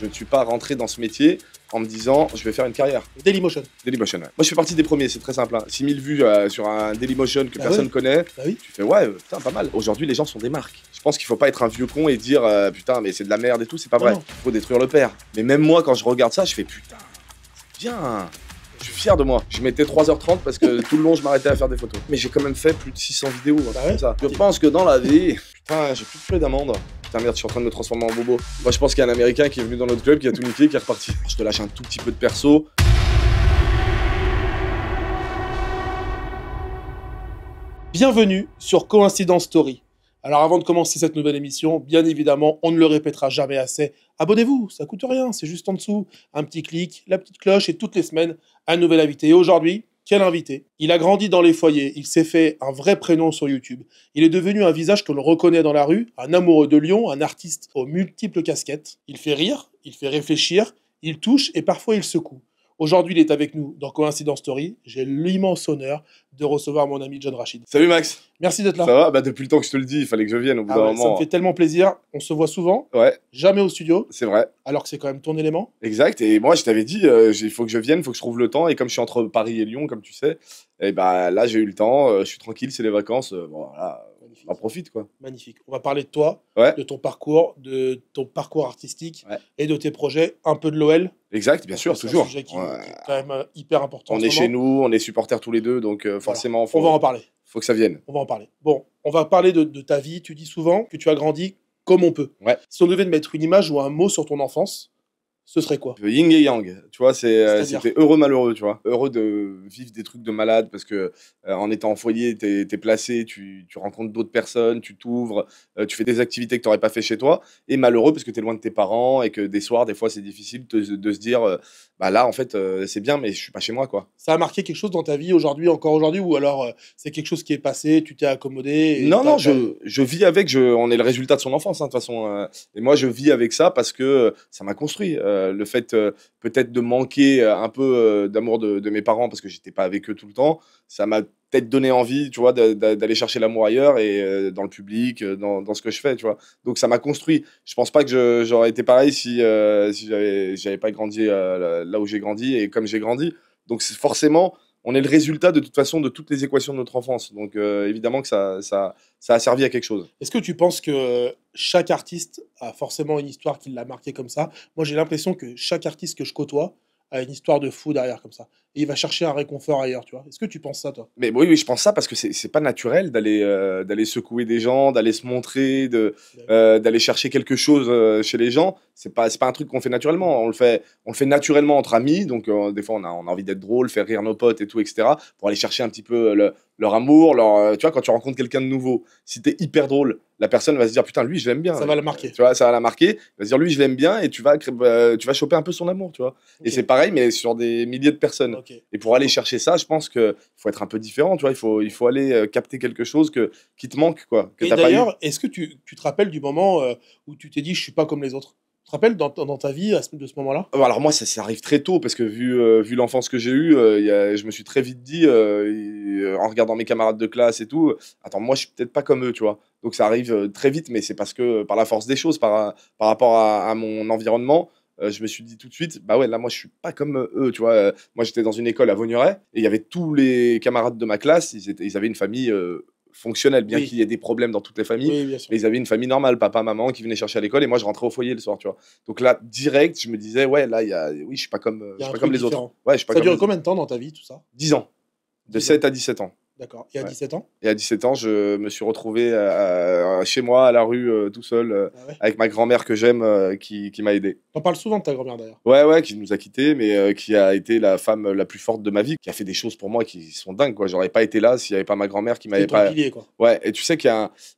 Je ne suis pas rentré dans ce métier en me disant je vais faire une carrière. Dailymotion. Dailymotion, ouais. Moi je fais partie des premiers, c'est très simple. 6000 vues sur un Dailymotion que personne connaît. Bah oui. Tu fais ouais, putain, pas mal. Aujourd'hui, les gens sont des marques. Je pense qu'il faut pas être un vieux con et dire putain, mais c'est de la merde et tout, c'est pas vrai. Non. Il faut détruire le père. Mais même moi, quand je regarde ça, je fais putain, c'est bien. Je suis fier de moi. Je mettais 3h30 parce que tout le long, je m'arrêtais à faire des photos. Mais j'ai quand même fait plus de 600 vidéos. Bah ouais. Ça. Je pense que dans la vie, putain, j'ai plus de feuilles d'amande. Putain, merde, je suis en train de me transformer en bobo. Moi, je pense qu'il y a un Américain qui est venu dans notre club, qui a tout niqué, qui est reparti. Je te lâche un tout petit peu de perso. Bienvenue sur Coïncidence Story. Alors avant de commencer cette nouvelle émission, bien évidemment, on ne le répétera jamais assez. Abonnez-vous, ça coûte rien, c'est juste en dessous. Un petit clic, la petite cloche et toutes les semaines, un nouvel invité. Et aujourd'hui, quel invité? Il a grandi dans les foyers, il s'est fait un vrai prénom sur YouTube. Il est devenu un visage que l'on reconnaît dans la rue, un amoureux de Lyon, un artiste aux multiples casquettes. Il fait rire, il fait réfléchir, il touche et parfois il secoue. Aujourd'hui, il est avec nous dans Coïncidence Story. J'ai l'immense honneur de recevoir mon ami John Rachid. Salut Max. Merci d'être là. Ça va? Bah depuis le temps que je te le dis, il fallait que je vienne au bout d'un moment. Ça me fait tellement plaisir. On se voit souvent, Ouais, jamais au studio, c'est vrai. alors que c'est quand même ton élément. Exact. Et moi, je t'avais dit, il faut que je vienne, il faut que je trouve le temps. Et comme je suis entre Paris et Lyon, comme tu sais, et bah là, j'ai eu le temps. Je suis tranquille, c'est les vacances. Bon, voilà, Magnifique. on en profite, quoi. Magnifique. On va parler de toi, Ouais. de ton parcours artistique Ouais. et de tes projets, un peu de l'OL. Exact, bien sûr, Parce que toujours. C'est un sujet qui Ouais. est quand même hyper important. On en est ce chez moment. nous, on est supporters tous les deux, donc forcément, On va en parler. faut que ça vienne. On va en parler. Bon, on va parler de ta vie. Tu dis souvent que tu as grandi comme on peut. Ouais. Si on devait mettre une image ou un mot sur ton enfance, ce serait quoi? Yin et yang, tu vois, C'est-à-dire c'était heureux malheureux, tu vois. Heureux de vivre des trucs de malade parce que en étant en foyer, t'es placé, tu rencontres d'autres personnes, tu t'ouvres, tu fais des activités que t'aurais pas fait chez toi. Et malheureux parce que t'es loin de tes parents et que des soirs, des fois, c'est difficile de se dire, bah là, en fait, c'est bien, mais je suis pas chez moi, quoi. Ça a marqué quelque chose dans ta vie aujourd'hui, encore aujourd'hui, ou alors c'est quelque chose qui est passé, tu t'es accommodé et Non, t'as- je vis avec, on est le résultat de son enfance, hein, de toute façon. Et moi, je vis avec ça parce que ça m'a construit. Le fait peut-être de manquer un peu d'amour de mes parents parce que j'étais pas avec eux tout le temps, ça m'a peut-être donné envie, tu vois, d'aller chercher l'amour ailleurs et dans le public, dans ce que je fais, tu vois. Donc ça m'a construit. Je pense pas que j'aurais été pareil si j'avais pas grandi là où j'ai grandi et comme j'ai grandi. Donc forcément, on est le résultat de toute façon de toutes les équations de notre enfance. Donc évidemment que ça a servi à quelque chose. Est-ce que tu penses que chaque artiste a forcément une histoire qui l'a marqué comme ça? Moi, j'ai l'impression que chaque artiste que je côtoie a une histoire de fou derrière comme ça. Et il va chercher un réconfort ailleurs, tu vois. Est-ce que tu penses ça, toi? Mais oui, oui, je pense ça parce que c'est pas naturel d'aller secouer des gens, d'aller se montrer, d'aller chercher quelque chose chez les gens. C'est pas un truc qu'on fait naturellement. On le fait naturellement entre amis. Donc des fois on a envie d'être drôle, faire rire nos potes et tout, etc. Pour aller chercher un petit peu leur amour, tu vois, quand tu rencontres quelqu'un de nouveau, si t'es hyper drôle, la personne va se dire putain lui je l'aime bien. Ça va le marquer. Tu vois, ça va la marquer. Elle va se dire lui je l'aime bien et tu vas choper un peu son amour, tu vois. Ok. Et c'est pareil mais sur des milliers de personnes. Ok. Et pour aller chercher ça, je pense qu'il faut être un peu différent, tu vois. Il faut aller capter quelque chose qui te manque, quoi. Que Et t'as pas eu. d'ailleurs, est-ce que tu te rappelles du moment où tu t'es dit je suis pas comme les autres? Tu te rappelles dans ta vie de ce moment-là? Alors moi, ça arrive très tôt parce que vu l'enfance que j'ai eue, je me suis très vite dit, en regardant mes camarades de classe et tout, attends, moi, je suis peut-être pas comme eux, tu vois. Donc ça arrive très vite, mais c'est parce que par la force des choses, par rapport à mon environnement. Je me suis dit tout de suite, bah ouais, là, moi, je suis pas comme eux, tu vois. Moi, j'étais dans une école à Vaugneray et il y avait tous les camarades de ma classe, ils avaient une famille fonctionnelle, bien Oui. qu'il y ait des problèmes dans toutes les familles. Oui, bien sûr. Mais ils avaient une famille normale, papa, maman, qui venaient chercher à l'école et moi, je rentrais au foyer le soir, tu vois. Donc là, direct, je me disais, ouais, là, oui, je suis pas comme, Il y a je suis un pas truc comme les différent. autres. Ouais, je suis pas Ça comme dure les autres. combien de temps dans ta vie, tout ça? 10 ans. De 10 7 à 17 ans. D'accord. Et à Ouais. 17 ans? Et à 17 ans, je me suis retrouvé chez moi, à la rue, tout seul, Ah ouais. avec ma grand-mère que j'aime, qui m'a aidé. T'en parles souvent de ta grand-mère d'ailleurs. Ouais, qui nous a quittés, mais qui a été la femme la plus forte de ma vie, qui a fait des choses pour moi qui sont dingues, quoi. J'aurais pas été là s'il y avait pas ma grand-mère qui m'avait C'est ton pas. pilier, quoi. Ouais, et tu sais qu'il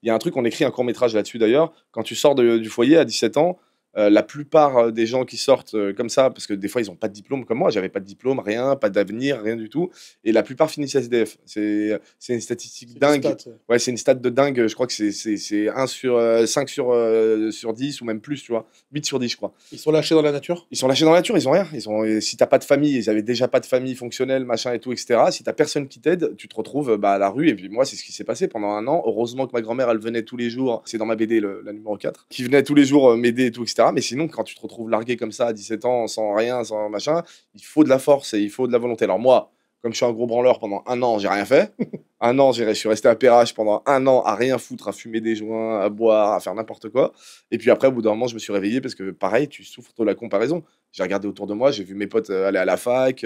y a un truc, on écrit un court-métrage là-dessus d'ailleurs. Quand tu sors du foyer à 17 ans, la plupart des gens qui sortent comme ça, parce que des fois ils n'ont pas de diplôme comme moi, j'avais pas de diplôme, rien, pas d'avenir, rien du tout, et la plupart finissent SDF. C'est une statistique C'est dingue. des stats, ouais. Ouais, c'est une stat de dingue, je crois que c'est 1 sur 5 sur 10 ou même plus, tu vois, 8 sur 10 je crois. Ils sont lâchés dans la nature? Ils sont lâchés dans la nature, ils ont rien. Si t'as pas de famille, ils avaient déjà pas de famille fonctionnelle, machin et tout, etc. Si t'as personne qui t'aide, tu te retrouves à la rue. Et puis moi, c'est ce qui s'est passé pendant 1 an. Heureusement que ma grand-mère, elle venait tous les jours. C'est dans ma BD, la numéro 4. Qui venait tous les jours m'aider et tout, etc. etc. Mais sinon, quand tu te retrouves largué comme ça à 17 ans, sans rien, sans machin, il faut de la force et il faut de la volonté. Alors moi, comme je suis un gros branleur, pendant un an, j'ai rien fait. Un an, je suis resté à Perrache pendant un an à rien foutre, à fumer des joints, à boire, à faire n'importe quoi. Et puis après, au bout d'un moment, je me suis réveillé parce que pareil, tu souffres de la comparaison. J'ai regardé autour de moi, j'ai vu mes potes aller à la fac,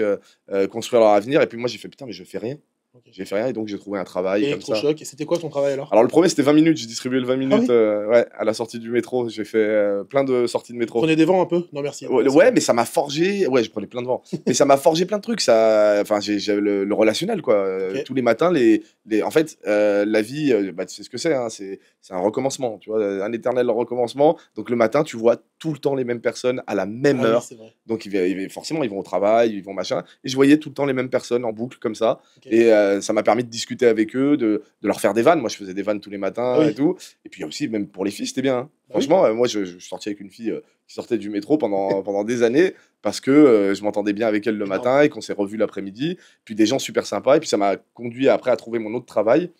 construire leur avenir. Et puis moi, j'ai fait putain, mais je fais rien. Ok. J'ai fait rien et donc j'ai trouvé un travail comme ça. Électrochoc. Et c'était quoi ton travail alors? Alors le premier, c'était 20 minutes. J'ai distribué le 20 Ah minutes oui? ouais, à la sortie du métro. J'ai fait plein de sorties de métro. Prenez des vents un peu? Non, merci. Ouais, Merci. ouais, mais ça m'a forgé. Ouais, je prenais plein de vent. Mais ça m'a forgé plein de trucs. Ça, enfin, j'ai le relationnel, quoi. Ok. Tous les matins, en fait, la vie, bah, tu sais ce que c'est, hein, c'est un recommencement, tu vois, un éternel recommencement. Donc le matin, tu vois tout le temps les mêmes personnes à la même Ah oui, heure. c'est vrai. Donc forcément, ils vont au travail, ils vont machin. Et je voyais tout le temps les mêmes personnes en boucle comme ça. Ok. Et ça m'a permis de discuter avec eux, de leur faire des vannes. Moi, je faisais des vannes tous les matins Ah oui. et tout. Et puis aussi, même pour les filles, c'était bien, hein. Ah oui. Franchement, moi, je suis sorti avec une fille qui sortait du métro pendant des années parce que je m'entendais bien avec elle le Énorme. matin et qu'on s'est revus l'après-midi. Puis des gens super sympas. Et puis ça m'a conduit après à trouver mon autre travail.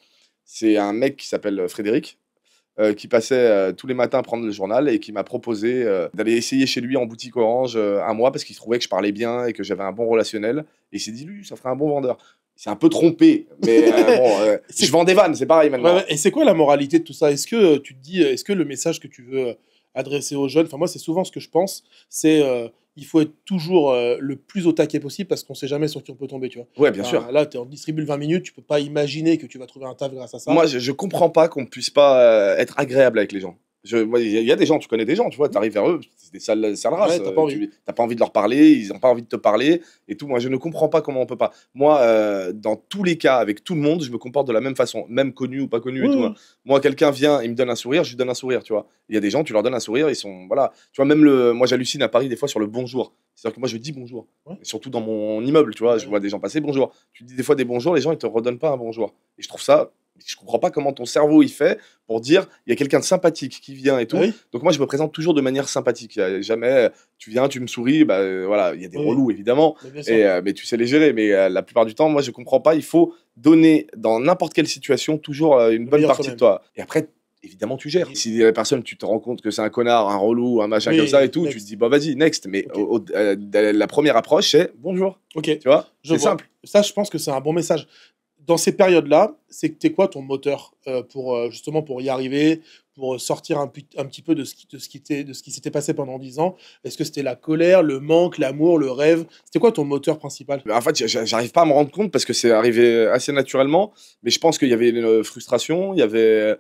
C'est un mec qui s'appelle Frédéric, qui passait tous les matins prendre le journal et qui m'a proposé d'aller essayer chez lui en boutique Orange un mois parce qu'il trouvait que je parlais bien et que j'avais un bon relationnel. Et il s'est dit, lui, ça ferait un bon vendeur. C'est un peu trompé, mais bon, C'est- je vends des vannes, c'est pareil Ouais, maintenant. ouais. Et c'est quoi la moralité de tout ça? Est-ce que tu te dis, est-ce que le message que tu veux adresser aux jeunes, enfin moi c'est souvent ce que je pense, c'est il faut être toujours le plus au taquet possible parce qu'on sait jamais sur qui on peut tomber, tu vois. Ouais, bien Enfin, sûr. là, tu en distribue le 20 minutes, tu peux pas imaginer que tu vas trouver un taf grâce à ça. Moi, je comprends pas qu'on puisse pas être agréable avec les gens. Il y a des gens, tu connais des gens, tu vois, tu arrives vers eux, c'est des sales races. Ouais, t'as pas envie. Tu n'as pas envie de leur parler, ils n'ont pas envie de te parler et tout. Moi, je ne comprends pas comment on peut pas. Moi, dans tous les cas, avec tout le monde, je me comporte de la même façon, même connu ou pas connu et Ouais, tout, ouais. hein. Moi, quelqu'un vient, il me donne un sourire, je lui donne un sourire, tu vois. Il y a des gens, tu leur donnes un sourire, ils sont. Voilà. Tu vois, même moi, j'hallucine à Paris des fois sur le bonjour. C'est-à-dire que moi, je dis bonjour. Ouais. Et surtout dans mon immeuble, tu vois, je Ouais. vois des gens passer bonjour. Tu dis des fois des bonjours, les gens, ils te redonnent pas un bonjour. Et je trouve ça. Je comprends pas comment ton cerveau il fait pour dire il y a quelqu'un de sympathique qui vient et Ah tout. oui? Donc moi je me présente toujours de manière sympathique. Il y a jamais tu viens, tu me souris, bah voilà, il y a des Oui, oui. relous évidemment, Mais bien sûr. mais tu sais les gérer. Mais la plupart du temps, moi je comprends pas. Il faut donner dans n'importe quelle situation toujours une Le bonne meilleur partie de soi-même. toi. Et après, évidemment, tu gères. Si la personne, tu te rends compte que c'est un connard, un relou, un machin Oui, comme ça et tout, tu next. te dis bah vas-y next. Mais Ok. la première approche c'est bonjour. Ok, Tu vois, je c'est vois. simple. Ça, je pense que c'est un bon message. Dans ces périodes-là, c'est quoi ton moteur pour justement pour y arriver, pour sortir un petit peu de ce qui s'était passé pendant 10 ans? Est-ce que c'était la colère, le manque, l'amour, le rêve? C'était quoi ton moteur principal? En fait, j'arrive pas à me rendre compte parce que c'est arrivé assez naturellement, mais je pense qu'il y avait une frustration, il y avait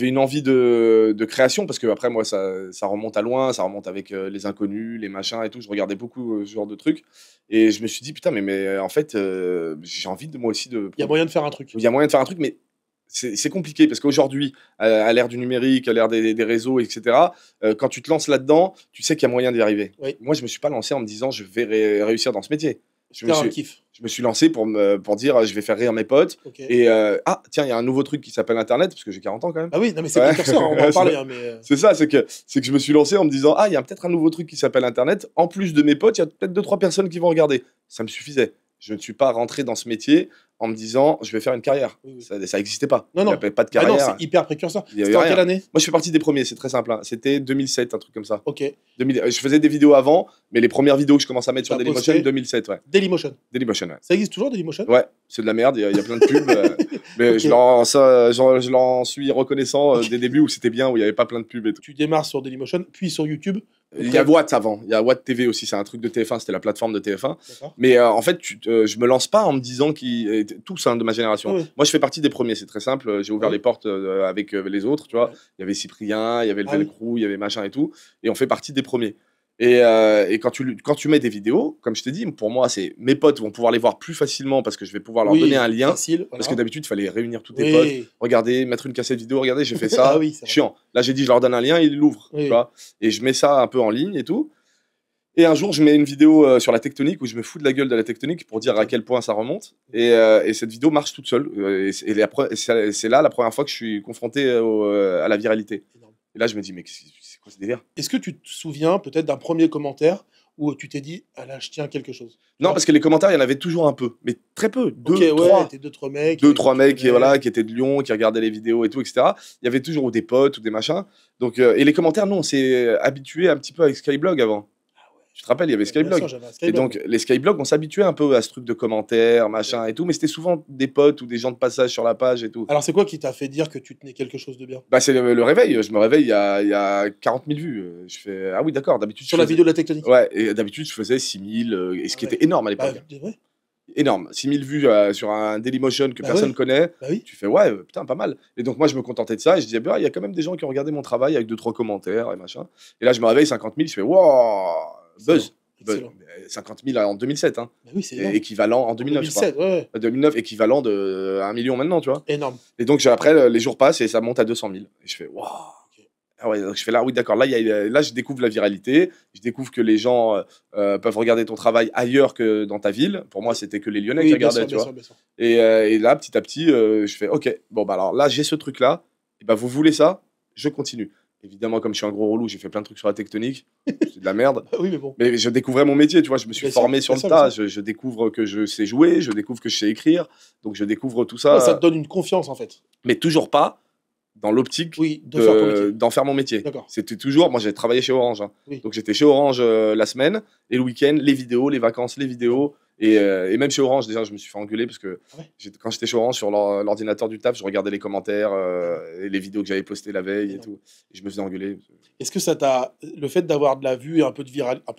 une envie de création parce que après moi ça remonte à loin, ça remonte avec les inconnus, les machins et tout. Je regardais beaucoup ce genre de trucs et je me suis dit putain mais en fait j'ai envie de moi aussi de. Il y a moyen de faire un truc. Il y a moyen de faire un truc, mais c'est compliqué parce qu'aujourd'hui, à l'ère du numérique, à l'ère des réseaux, etc., quand tu te lances là-dedans, tu sais qu'il y a moyen d'y arriver. Oui. Moi, je me suis pas lancé en me disant je vais réussir dans ce métier. Je me C'était un suis, kiff. je me suis lancé pour dire je vais faire rire mes potes. Ok. Et ah, tiens, il y a un nouveau truc qui s'appelle Internet, parce que j'ai 40 ans quand même. Ah oui, non mais c'est Ouais. précurseur, hein, on va en parler, hein, mais C'est ça, c'est que je me suis lancé en me disant ah, il y a peut-être un nouveau truc qui s'appelle Internet. En plus de mes potes, il y a peut-être 2-3 personnes qui vont regarder. Ça me suffisait. Je ne suis pas rentré dans ce métier en me disant je vais faire une carrière. Oui, oui. Ça n'existait pas. non, Il non. n'y avait pas de Ah non, carrière. c'est hyper précurseur. Il y avait C'était en rien. quelle année? Moi, je fais partie des premiers, c'est très simple, hein. C'était 2007, un truc comme ça. Ok. Je faisais des vidéos avant, mais les premières vidéos que je commence à mettre sur T'as Dailymotion, posté 2007, ouais. Dailymotion. Dailymotion, ouais. Ça existe toujours, Dailymotion? Ouais, c'est de la merde, il y a plein de pubs. Mais Ok. je l'en suis reconnaissant des débuts où c'était bien, où il n'y avait pas plein de pubs et tout. Tu démarres sur Dailymotion, puis sur YouTube. Il y a Watt avant, il y a Watt TV aussi, c'est un truc de TF1, c'était la plateforme de TF1. D'accord. Mais en fait, je me lance pas en me disant tous hein, de ma génération. Ouais, ouais. Moi, je fais partie des premiers, c'est très simple. J'ai ouvert Ouais. les portes avec les autres, tu vois. Ouais. Il y avait Cyprien, il y avait le Ah oui. Velcro, il y avait machin et tout. Et on fait partie des premiers. Et quand tu mets des vidéos, comme je t'ai dit, pour moi, c'est mes potes vont pouvoir les voir plus facilement parce que je vais pouvoir leur Oui, donner un lien. facile, Parce que voilà. d'habitude, il fallait réunir tous tes potes, Oui. regarder, mettre une cassette vidéo, regarder, j'ai fait ça. Ah oui, c'est vrai. Chiant. Là, j'ai dit, je leur donne un lien, ils l'ouvrent. Oui. Tu vois. Et je mets ça un peu en ligne et tout. Et un jour, je mets une vidéo sur la tectonique où je me fous de la gueule de la tectonique pour dire à quel point ça remonte. Et cette vidéo marche toute seule. C'est là la première fois que je suis confronté à la viralité. Énorme. Et là, je me dis, mais c'est quoi ce délire? Est-ce que tu te souviens peut-être d'un premier commentaire où tu t'es dit, ah là, je tiens quelque chose? Tu Non, vois? parce que les commentaires, il y en avait toujours un peu, mais très peu, Ok, 2, ouais, 3. t'es deux, trois mecs. 2-3 Tu mecs qui, connais. voilà, qui étaient de Lyon, qui regardaient les vidéos et tout, etc. Il y avait toujours ou des potes ou des machins. Donc, et les commentaires, nous, on s'est habitué un petit peu avec Skyblog avant. Ah ouais. Tu te rappelles, il y avait Bien sûr, Skyblog. j'avais un Et Skyblog. donc, les Skyblogs, on s'habituait un peu à ce truc de commentaires, machin et tout, mais c'était souvent des potes ou des gens de passage sur la page et tout. Alors, c'est quoi qui t'a fait dire que tu tenais quelque chose de bien? Bah, c'est le réveil. Je me réveille, il y a 40 000 vues. Je fais, ah oui, d'accord, d'habitude, Sur la vidéo de la tectonique? Ouais, et d'habitude, je faisais 6 000, et ce Ah qui ouais. était énorme à Bah, l'époque. ouais. Énorme. 6 000 vues sur un Dailymotion que Bah personne ouais. connaît. Bah oui. Tu fais, ouais, putain, pas mal. Et donc, moi, je me contentais de ça. Et je disais, bah, il y a quand même des gens qui ont regardé mon travail avec 2-3 commentaires et machin. Et là, je me réveille, 50 000. Je fais, wow, buzz. Excellent. 50 000 en 2007. Hein. Bah oui, c'est Et énorme. équivalent en En 2009, je crois. 2007, ouais. 2009, équivalent de 1 million maintenant, tu vois. Énorme. Et donc, après, les jours passent et ça monte à 200 000. Et je fais, waouh. Ok. Ah ouais, donc je fais là, oui, d'accord. Là, là, je découvre la viralité. Je découvre que les gens peuvent regarder ton travail ailleurs que dans ta ville. Pour moi, c'était que les Lyonnais qui Oui, bien regardaient, sûr, tu bien vois. sûr, bien sûr. Et là, petit à petit, je fais, ok, bon, bah alors là, j'ai ce truc-là. Et bah, vous voulez ça? Je continue. Évidemment, comme je suis un gros relou, j'ai fait plein de trucs sur la tectonique. C'est de la merde. Bah oui, mais bon. Mais je découvrais mon métier, tu vois. Je me suis Bien sûr, formé sur bien le sûr, tas. bien sûr. Je découvre que je sais jouer. Je découvre que je sais écrire. Donc, je découvre tout Ouais, ça ça. te donne une confiance, en fait. Mais toujours pas dans l'optique Oui, de faire ton métier. d'en faire mon métier. D'accord. C'était toujours, moi j'ai travaillé chez Orange, hein. Oui. Donc j'étais chez Orange la semaine, et le week-end, les vidéos, les vacances, les vidéos. Et même chez Orange, déjà, je me suis fait engueuler parce que Ah ouais. quand j'étais chez Orange, sur l'ordinateur du taf, je regardais les commentaires et les vidéos que j'avais postées la veille et Énorme. tout. Et je me faisais engueuler. Est-ce que le fait d'avoir de la vue et un peu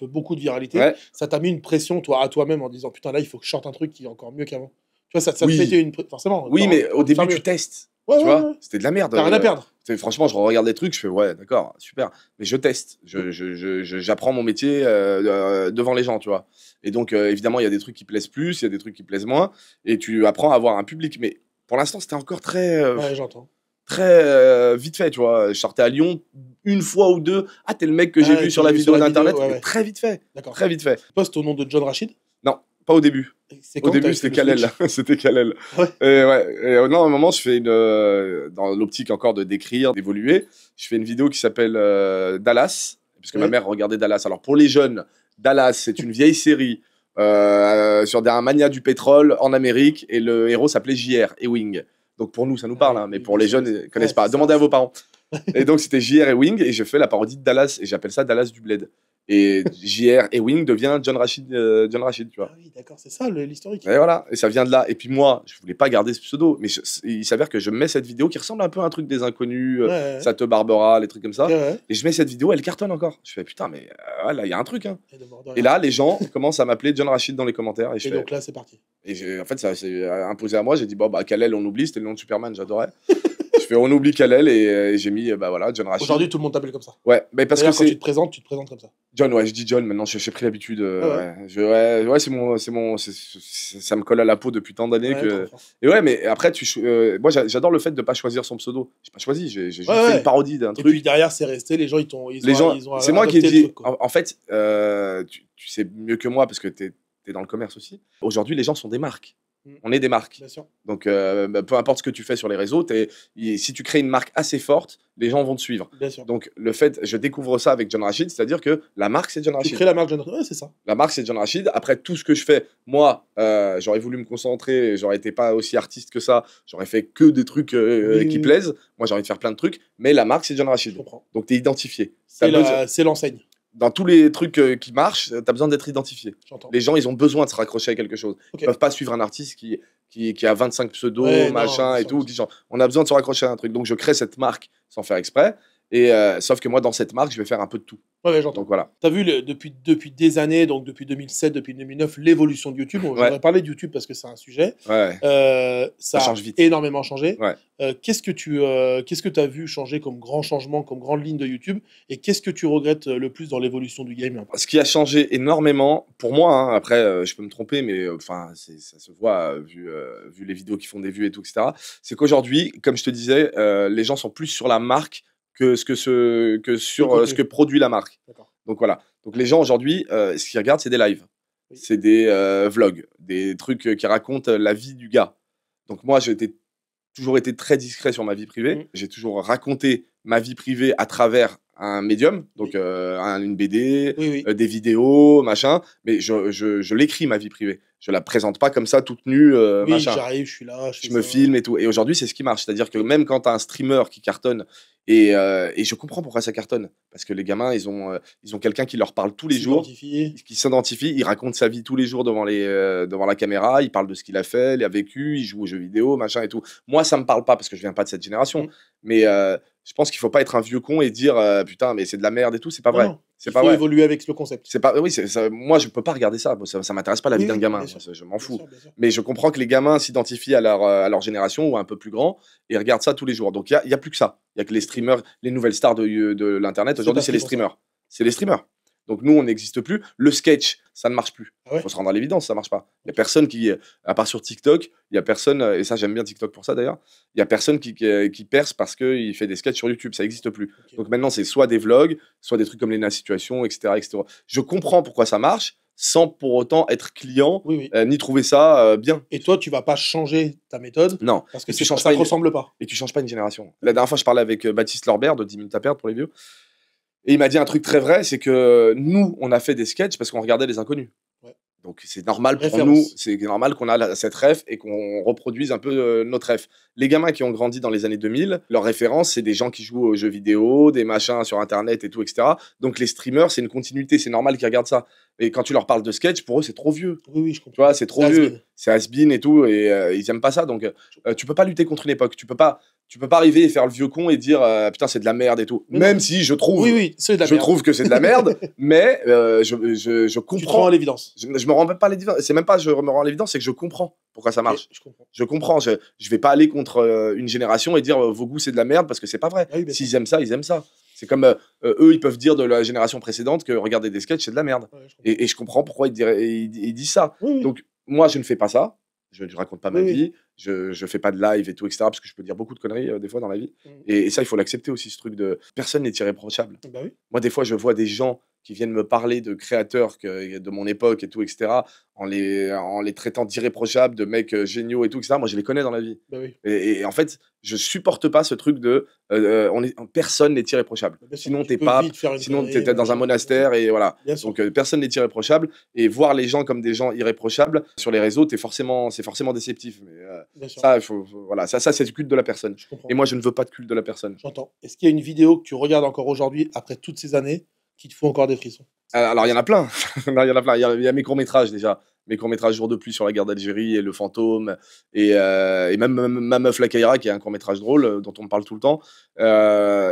beaucoup de viralité, Ouais, ça t'a mis une pression, toi, à toi-même, en disant, putain, là, il faut que je sorte un truc qui est encore mieux qu'avant? Tu vois, ça te oui, mettait forcément. oui, mais t'as au envie de faire début, tu mieux. testes. Ouais, Tu ouais, vois, ouais. c'était de la merde. T'as rien à perdre. Franchement, je regarde des trucs, je fais ouais, d'accord, super. Mais je teste. J'apprends mon métier devant les gens, tu vois. Et donc, évidemment, il y a des trucs qui plaisent plus, il y a des trucs qui plaisent moins. Et tu apprends à avoir un public. Mais pour l'instant, c'était encore Ouais, j'entends. très vite fait, tu vois. Je sortais à Lyon une fois ou deux. Ah, t'es le mec que j'ai Ah, vu que sur j'ai la vu vidéo sur la d'internet. vidéo, ouais, Mais ouais. très vite fait. D'accord. Très vite fait. Poste au nom de John Rachid. Non, pas au début. C'est Au quand que début, t'avais c'était fait le Kalel. switch? C'était Kalel. Ouais. Et ouais. Et non, à un moment, je fais dans l'optique encore de d'écrire, d'évoluer. Je fais une vidéo qui s'appelle Dallas, parce que ma Ouais. mère regardait Dallas. Alors pour les jeunes, Dallas, c'est une vieille série sur un mania du pétrole en Amérique, et le héros s'appelait J.R. Ewing. Donc pour nous, ça nous Ah parle, oui, hein, mais oui, pour bien les sûr, jeunes, bien ils sûr. ne connaissent Ouais, pas. c'est ça, Demandez à c'est vos ça. parents. Et donc c'était J.R. Ewing, et je fais la parodie de Dallas, et j'appelle ça Dallas du Bled. Et J.R. Ewing devient John Rachid, tu vois. Ah oui, d'accord, c'est ça l'historique. Et voilà, et ça vient de là. Et puis moi, je voulais pas garder ce pseudo, mais il s'avère que je mets cette vidéo qui ressemble un peu à un truc des inconnus, Ouais, ouais. ça te barbera, les trucs comme ça. Ok, ouais. Et je mets cette vidéo, elle cartonne encore. Je fais putain, mais ouais, là, il y a un truc, hein. Et de mort de Et rien. là, les gens commencent à m'appeler John Rachid dans les commentaires. Et je Et fais. donc là, c'est parti. En fait, ça s'est imposé à moi. J'ai dit, bon, bah, Kal-El, on oublie, c'était le nom de Superman, j'adorais. Je fais, on oublie Kal-El, et j'ai mis, bah voilà, John Rachid. Aujourd'hui, tout le monde t'appelle comme ça. Ouais, mais parce que D'ailleurs, quand tu c'est. tu te présentes comme ça. John, ouais, je dis John maintenant, j'ai pris l'habitude. Ah ouais. Ouais, ça me colle à la peau depuis tant d'années Ouais, que. trop fort. Et ouais, mais après, moi j'adore le fait de pas choisir son pseudo. J'ai pas choisi, j'ai juste Ouais, fait ouais. une parodie d'un Et truc. puis derrière, c'est resté, les gens, Les gens, ils ont c'est moi qui ai adopté le dit. truc, quoi. En fait, tu sais mieux que moi parce que t'es dans le commerce aussi. Aujourd'hui, les gens sont des marques. Mm. On est des marques. Bien sûr. Donc, bah, peu importe ce que tu fais sur les réseaux, si tu crées une marque assez forte, les gens vont te suivre. Bien sûr. Donc, je découvre ça avec John Rachid, c'est-à-dire que la marque, c'est John Tu Rachid. crées la marque John Rachid. Ouais, c'est ça. La marque, c'est John Rachid. Après, tout ce que je fais, moi, j'aurais voulu me concentrer, j'aurais été pas aussi artiste que ça, j'aurais fait que des trucs Oui, qui oui. plaisent. Moi, j'ai envie de faire plein de trucs, mais la marque, c'est John Je Rachid. comprends. Donc, tu es identifié. T'as C'est l'enseigne. Dans tous les trucs qui marchent, tu as besoin d'être identifié. J'entends. Les gens, ils ont besoin de se raccrocher à quelque chose. Ok. Ils peuvent pas suivre un artiste qui a 25 pseudos, Ouais, non, machin bien et sûr, tout. bien Qui genre, on a besoin de se raccrocher à un truc. Donc, je crée cette marque sans faire exprès. Et sauf que moi, dans cette marque, je vais faire un peu de tout. Ouais, j'entends. Donc, voilà. T'as vu depuis des années, donc depuis 2007, depuis 2009, l'évolution de YouTube. On Ouais. va parler de YouTube parce que c'est un sujet. Ouais. Ça change a vite. énormément changé. Ouais. Qu'est-ce que tu as vu changer comme grand changement, comme grande ligne de YouTube, et qu'est-ce que tu regrettes le plus dans l'évolution du game? Ce qui a changé énormément, pour moi, hein, après, je peux me tromper, mais enfin, ça se voit vu les vidéos qui font des vues et tout, etc. C'est qu'aujourd'hui, comme je te disais, les gens sont plus sur la marque que sur contenu. ce que produit la marque. D'accord. Donc voilà. Donc les gens aujourd'hui, ce qu'ils regardent, c'est des lives, Oui. c'est des vlogs, des trucs qui racontent la vie du gars. Donc moi, toujours été très discret sur ma vie privée. Mm. J'ai toujours raconté ma vie privée à travers un médium, donc Oui. une BD, Oui, oui. des vidéos, machin, mais je l'écris ma vie privée. Je la présente pas comme ça toute nue, Oui, machin. j'arrive, je suis là, je fais Je me ça. filme et tout. Et aujourd'hui, c'est ce qui marche. C'est-à-dire que Oui. même quand tu as un streamer qui cartonne, et je comprends pourquoi ça cartonne. Parce que les gamins, ils ont quelqu'un qui leur parle tous les jours, S'identifier. qui s'identifie, il raconte sa vie tous les jours devant la caméra, il parle de ce qu'il a fait, il a vécu, il joue aux jeux vidéo, machin et tout. Moi, ça me parle pas parce que je viens pas de cette génération. Mmh. Mais je pense qu'il faut pas être un vieux con et dire putain, mais c'est de la merde et tout. C'est pas Non, vrai. non, C'est il pas faut vrai. évoluer avec le concept. C'est pas, oui, moi, je peux pas regarder ça. Moi, ça m'intéresse pas la vie Oui, d'un oui, gamin. bien sûr. Je m'en Bien fous. sûr, bien sûr. Mais je comprends que les gamins s'identifient à leur génération ou un peu plus grand et regardent ça tous les jours. Donc il y a plus que ça. Il y a que les streamers, les nouvelles stars de l'internet C'est aujourd'hui, c'est parti les pour ça. streamers. C'est les streamers. Donc nous, on n'existe plus. Le sketch, ça ne marche plus. Ah ouais? Faut se rendre à l'évidence, ça marche pas. Il y a personne qui, à part sur TikTok, il y a personne, et ça j'aime bien TikTok pour ça d'ailleurs, il y a personne qui perce parce qu'il fait des sketchs sur YouTube, ça n'existe plus. OK. Donc maintenant, c'est soit des vlogs, soit des trucs comme Lena Situation, etc., etc. Je comprends pourquoi ça marche, sans pour autant être client, Oui, oui. ni trouver ça bien. Et toi, tu vas pas changer ta méthode Non. parce que Et tu ça changes te pas une- ressemble pas. Et tu changes pas une génération. La dernière fois, je parlais avec Baptiste Lorbert de 10 minutes à perdre pour les vieux. Et il m'a dit un truc très vrai, c'est que nous, on a fait des sketchs parce qu'on regardait Les Inconnus. Ouais. Donc c'est normal pour Référence. nous, c'est normal qu'on a cette ref et qu'on reproduise un peu notre ref. Les gamins qui ont grandi dans les années 2000, leur référence, c'est des gens qui jouent aux jeux vidéo, des machins sur Internet et tout, etc. Donc les streamers, c'est une continuité, c'est normal qu'ils regardent ça. Et quand tu leur parles de sketch, pour eux, c'est trop vieux. Oui, oui, je Tu comprends. vois, c'est trop C'est vieux. has-been. C'est has-been et tout, et ils aiment pas ça. Donc, tu peux pas lutter contre une époque. Tu peux pas arriver et faire le vieux con et dire putain, c'est de la merde et tout. Mais Même non. si je trouve, Oui, oui, c'est de la je merde. trouve que c'est de la merde, mais je Tu te rends comprends. à l'évidence. Je me rends même pas à l'évidence. C'est même pas je me rends à l'évidence, c'est que je comprends pourquoi ça Ok, marche. je comprends. Je comprends. Je vais pas aller contre une génération et dire vos goûts c'est de la merde parce que c'est pas vrai. Ah oui, bien sûr. S'ils aiment ça, ils aiment ça. C'est comme eux, ils peuvent dire de la génération précédente que regarder des sketchs c'est de la merde. Ouais, je comprends. Et je comprends pourquoi ils disent ça. Oui, oui. Donc, moi, je ne fais pas ça. Je ne raconte pas ma Oui, oui. vie. Je fais pas de live et tout, etc. Parce que je peux dire beaucoup de conneries des fois dans la vie. Mm. Et ça, il faut l'accepter aussi, ce truc de personne n'est irréprochable. Bah oui. Moi, des fois, je vois des gens qui viennent me parler de créateurs de mon époque et tout, etc., en les traitant d'irréprochables, de mecs géniaux et tout, etc. Moi, je les connais dans la vie. Bah oui. Et en fait, je supporte pas ce truc de personne n'est irréprochable. Bien sûr, Sinon, tu t'es peux pape, vite faire une sinon, connerie, t'es dans un machin. monastère et voilà. Bien sûr. Donc, personne n'est irréprochable. Et voir les gens comme des gens irréprochables sur les réseaux, c'est forcément déceptif. Mais Bien sûr. ça, voilà, ça c'est du culte de la personne. Je comprends. Et moi, je ne veux pas de culte de la personne. J'entends. Est-ce qu'il y a une vidéo que tu regardes encore aujourd'hui, après toutes ces années, qui te font encore des frissons? Alors, il y en a plein. Non, il y en a plein. Il y a mes courts-métrages déjà. Mes courts-métrages Jour de pluie sur la guerre d'Algérie et Le Fantôme. Et même Ma meuf la Kaira, qui est un court-métrage drôle dont on me parle tout le temps.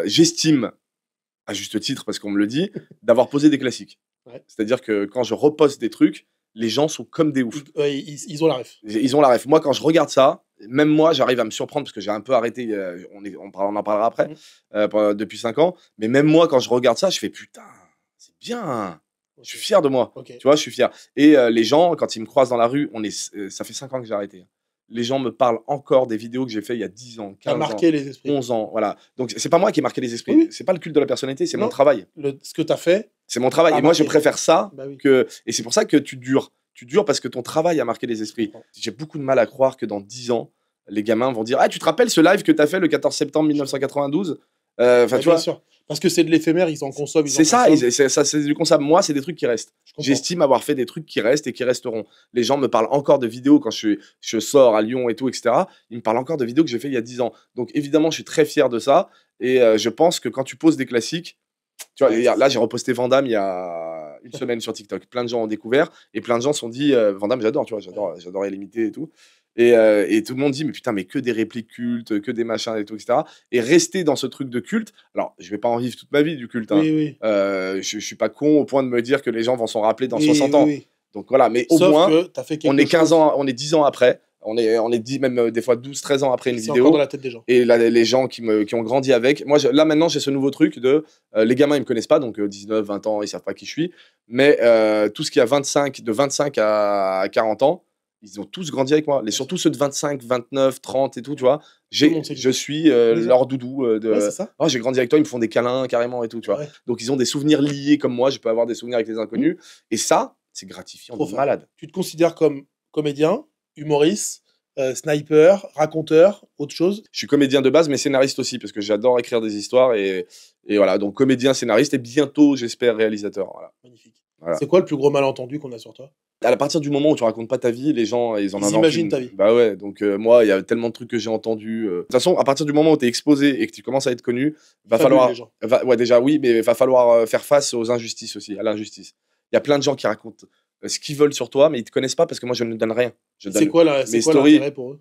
J'estime, à juste titre, parce qu'on me le dit, d'avoir posé des classiques. Ouais. C'est-à-dire que quand je reposte des trucs, les gens sont comme des oufs. Ils ont la ref. Ils ont la ref. Moi, quand je regarde ça, même moi, j'arrive à me surprendre parce que j'ai un peu arrêté. On en parlera après, depuis 5 ans. Mais même moi, quand je regarde ça, je fais putain, c'est bien. Je suis fier de moi. Ok. Tu vois, je suis fier. Et les gens, quand ils me croisent dans la rue, ça fait 5 ans que j'ai arrêté. Les gens me parlent encore des vidéos que j'ai fait il y a 10 ans, 15 T'as ans, marqué les esprits. 11 ans. Voilà. Donc, c'est pas moi qui ai marqué les esprits. Oui. C'est pas le culte de la personnalité, c'est Non. mon travail. Ce que t'as fait. C'est mon travail. A Et moi, je marqué. préfère ça Bah oui. et c'est pour ça que tu dures. Tu dures parce que ton travail a marqué les esprits. comprends. J'ai beaucoup de mal à croire que dans 10 ans, les gamins vont dire ah, tu te rappelles ce live que tu as fait le 14 septembre 1992 Enfin, Bah, tu vois, bien sûr. Parce que c'est de l'éphémère, ils en consomment. c'est ça, c'est du constat. Moi, c'est des trucs qui restent. Je comprends. J'estime avoir fait des trucs qui restent et qui resteront. Les gens me parlent encore de vidéos quand je sors à Lyon et tout, etc. Ils me parlent encore de vidéos que j'ai fait il y a 10 ans. Donc, évidemment, je suis très fier de ça. Et je pense que quand tu poses des classiques, tu vois, là, j'ai reposté Van Damme il y a une semaine sur TikTok. Plein de gens ont découvert et plein de gens se sont dit Van Damme, j'adore, tu vois, j'adore l'imiter et tout. Et tout le monde dit mais putain, mais que des répliques cultes, que des machins et tout, etc. Et rester dans ce truc de culte. Alors, je vais pas en vivre toute ma vie du culte. Hein. Oui, oui. Je suis pas con au point de me dire que les gens vont s'en rappeler dans Oui, 60 oui, ans. oui. Donc voilà, mais au Sauf moins, que t'as fait quelque on est 15 chose ans, on est 10 ans après. On est 10, même des fois 12, 13 ans après une qui est encore vidéo. dans la tête des gens. Et là, les gens qui ont grandi avec. Moi, là, maintenant, j'ai ce nouveau truc de. Les gamins, ils me connaissent pas, donc 19, 20 ans, ils savent pas qui je suis. Mais tout ce qui a de 25 à 40 ans, ils ont tous grandi avec moi. Surtout ceux de 25, 29, 30 et tout, tu vois. le monde sait qui Je suis ça. leur doudou. Ouais, c'est ça. Oh, j'ai grandi avec toi, ils me font des câlins carrément et tout, tu vois. Ouais. Donc, ils ont des souvenirs liés comme moi. Je peux avoir des souvenirs avec les inconnus. Et ça, c'est gratifiant Trop de fort. malade. Tu te considères comme comédien, humoriste, sniper, raconteur, autre chose? Je suis comédien de base, mais scénariste aussi, parce que j'adore écrire des histoires et voilà, donc comédien, scénariste et bientôt, j'espère, réalisateur. Voilà. Magnifique. Voilà. C'est quoi le plus gros malentendu qu'on a sur toi? À partir du moment où tu racontes pas ta vie, les gens, ils en Ils inventent imaginent une. ta vie. Bah ouais, donc moi, il y a tellement de trucs que j'ai entendus. De toute façon, à partir du moment où tu es exposé et que tu commences à être connu, va Fabuleux, falloir. les gens. Ouais, déjà, oui, mais va falloir faire face aux injustices aussi, à l'injustice. Il y a plein de gens qui racontent ce qu'ils veulent sur toi, mais ils te connaissent pas parce que moi, je ne donne rien. Je C'est donne quoi mes l'intérêt stories. pour eux?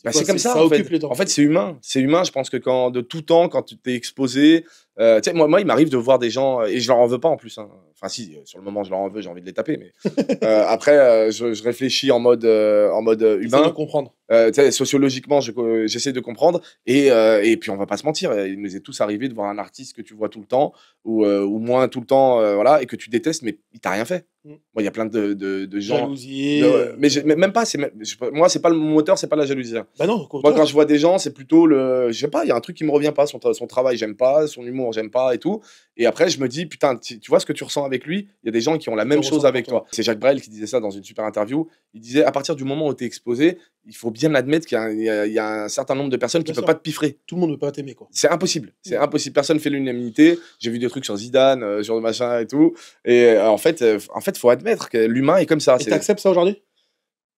Bah, Quoi, c'est comme ça, ça en fait. occupe les temps. En fait, c'est humain. C'est humain. Je pense que de tout temps, quand tu t'es exposé, tu sais, moi, il m'arrive de voir des gens, et je leur en veux pas en plus, hein. Enfin, si, sur le moment, je leur en veux, j'ai envie de les taper, mais après, je réfléchis en mode Essaye de humain. comprendre. Tu sais, sociologiquement, j'essaie de comprendre. Et puis, on va pas se mentir, il nous est tous arrivé de voir un artiste que tu vois tout le temps, ou moins tout le temps, voilà, et que tu détestes, mais il t'a rien fait. Mm. Moi, il y a plein de gens. Jalousie. Mais même pas, moi, c'est pas le moteur, c'est pas la jalousie, hein. Bah non, au Moi, contraire. quand je vois des gens, c'est plutôt je sais pas, il y a un truc qui me revient pas, son travail, j'aime pas, son humour, j'aime pas et tout. Et après, je me dis, putain, tu vois ce que tu ressens avec lui, il y a des gens qui ont la même chose ressens avec pour toi. C'est Jacques Brel qui disait ça dans une super interview. Il disait, à partir du moment où tu es exposé, il faut bien admettre qu'il y a un certain nombre de personnes qui Bien ne peuvent sûr. pas te piffrer. Tout le monde ne peut pas t'aimer, quoi. C'est impossible. C'est Mm. impossible. Personne fait l'unanimité. J'ai vu des trucs sur Zidane, sur le machin et tout. Et en fait, faut admettre que l'humain est comme ça. Et t'acceptes ça aujourd'hui?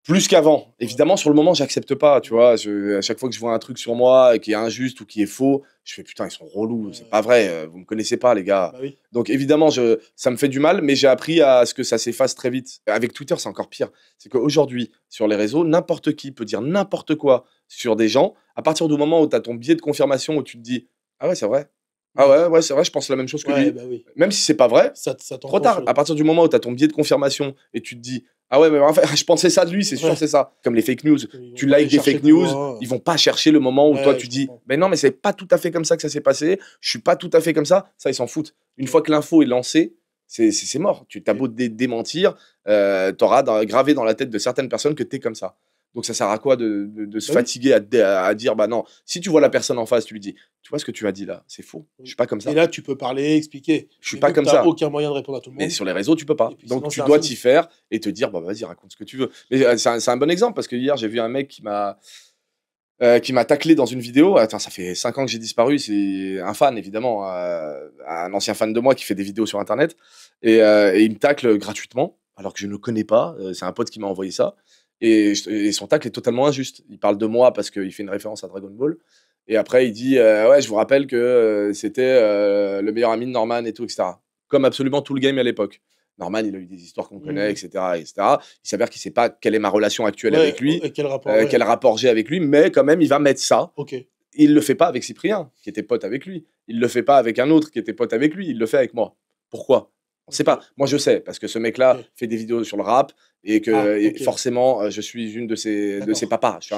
Plus qu'avant. Évidemment, sur le moment, j'accepte pas, tu vois. À chaque fois que je vois un truc sur moi qui est injuste ou qui est faux, je fais putain, ils sont relous, c'est pas vrai, vous me connaissez pas, les gars. Bah oui. Donc évidemment, ça me fait du mal, mais j'ai appris à ce que ça s'efface très vite. Avec Twitter, c'est encore pire. C'est qu'aujourd'hui, sur les réseaux, n'importe qui peut dire n'importe quoi sur des gens. À partir du moment où tu as ton biais de confirmation, où tu te dis, ah ouais, c'est vrai. Ah ouais, c'est vrai, je pense la même chose que Ouais, lui. bah oui. Même si c'est pas vrai, Ça trop tard. À partir du moment où tu as ton biais de confirmation et tu te dis, ah ouais, mais en fait, je pensais ça de lui, c'est sûr, Ouais. c'est ça. Comme les fake news. Ils vont Tu pas aller likes des chercher fake plus news, loin. ils vont pas chercher le moment où Ouais, toi tu je dis, comprends. mais non, mais c'est pas tout à fait comme ça que ça s'est passé, je suis pas tout à fait comme ça. Ça, ils s'en foutent. Une fois que l'info est lancée, c'est mort. Tu t'as beau démentir, t'auras gravé dans la tête de certaines personnes que t'es comme ça. Donc ça sert à quoi de se Bah oui. fatiguer à dire, bah non, si tu vois la personne en face, tu lui dis, tu vois ce que tu as dit là, c'est faux, je suis pas comme ça. Et là, tu peux parler, expliquer. Je suis Mais pas vu que comme t'as ça. aucun moyen de répondre à tout le Mais monde. sur les réseaux, tu peux pas. Et puis Donc sinon, tu c'est un dois film. t'y faire et te dire, bah vas-y, raconte ce que tu veux. Mais c'est un bon exemple parce que hier, j'ai vu un mec qui m'a taclé dans une vidéo. Attends, ça fait 5 ans que j'ai disparu. C'est un fan, évidemment, un ancien fan de moi qui fait des vidéos sur Internet. Et il me tacle gratuitement, alors que je ne le connais pas. C'est un pote qui m'a envoyé ça. Et son tacle est totalement injuste. Il parle de moi parce qu'il fait une référence à Dragon Ball. Et après, il dit, ouais, je vous rappelle que c'était le meilleur ami de Norman et tout, etc. Comme absolument tout le game à l'époque. Norman, il a eu des histoires qu'on connaît, etc., etc. Il s'avère qu'il ne sait pas quelle est ma relation actuelle Ouais, avec lui, et quel rapport ouais. quel rapport j'ai avec lui, mais quand même, il va mettre ça. Ok. Il le fait pas avec Cyprien, qui était pote avec lui. Il le fait pas avec un autre qui était pote avec lui. Il le fait avec moi. Pourquoi? On sait pas. Moi, je sais, parce que ce mec-là Ok. fait des vidéos sur le rap et que Ok. forcément, je suis une de ses papas. Je suis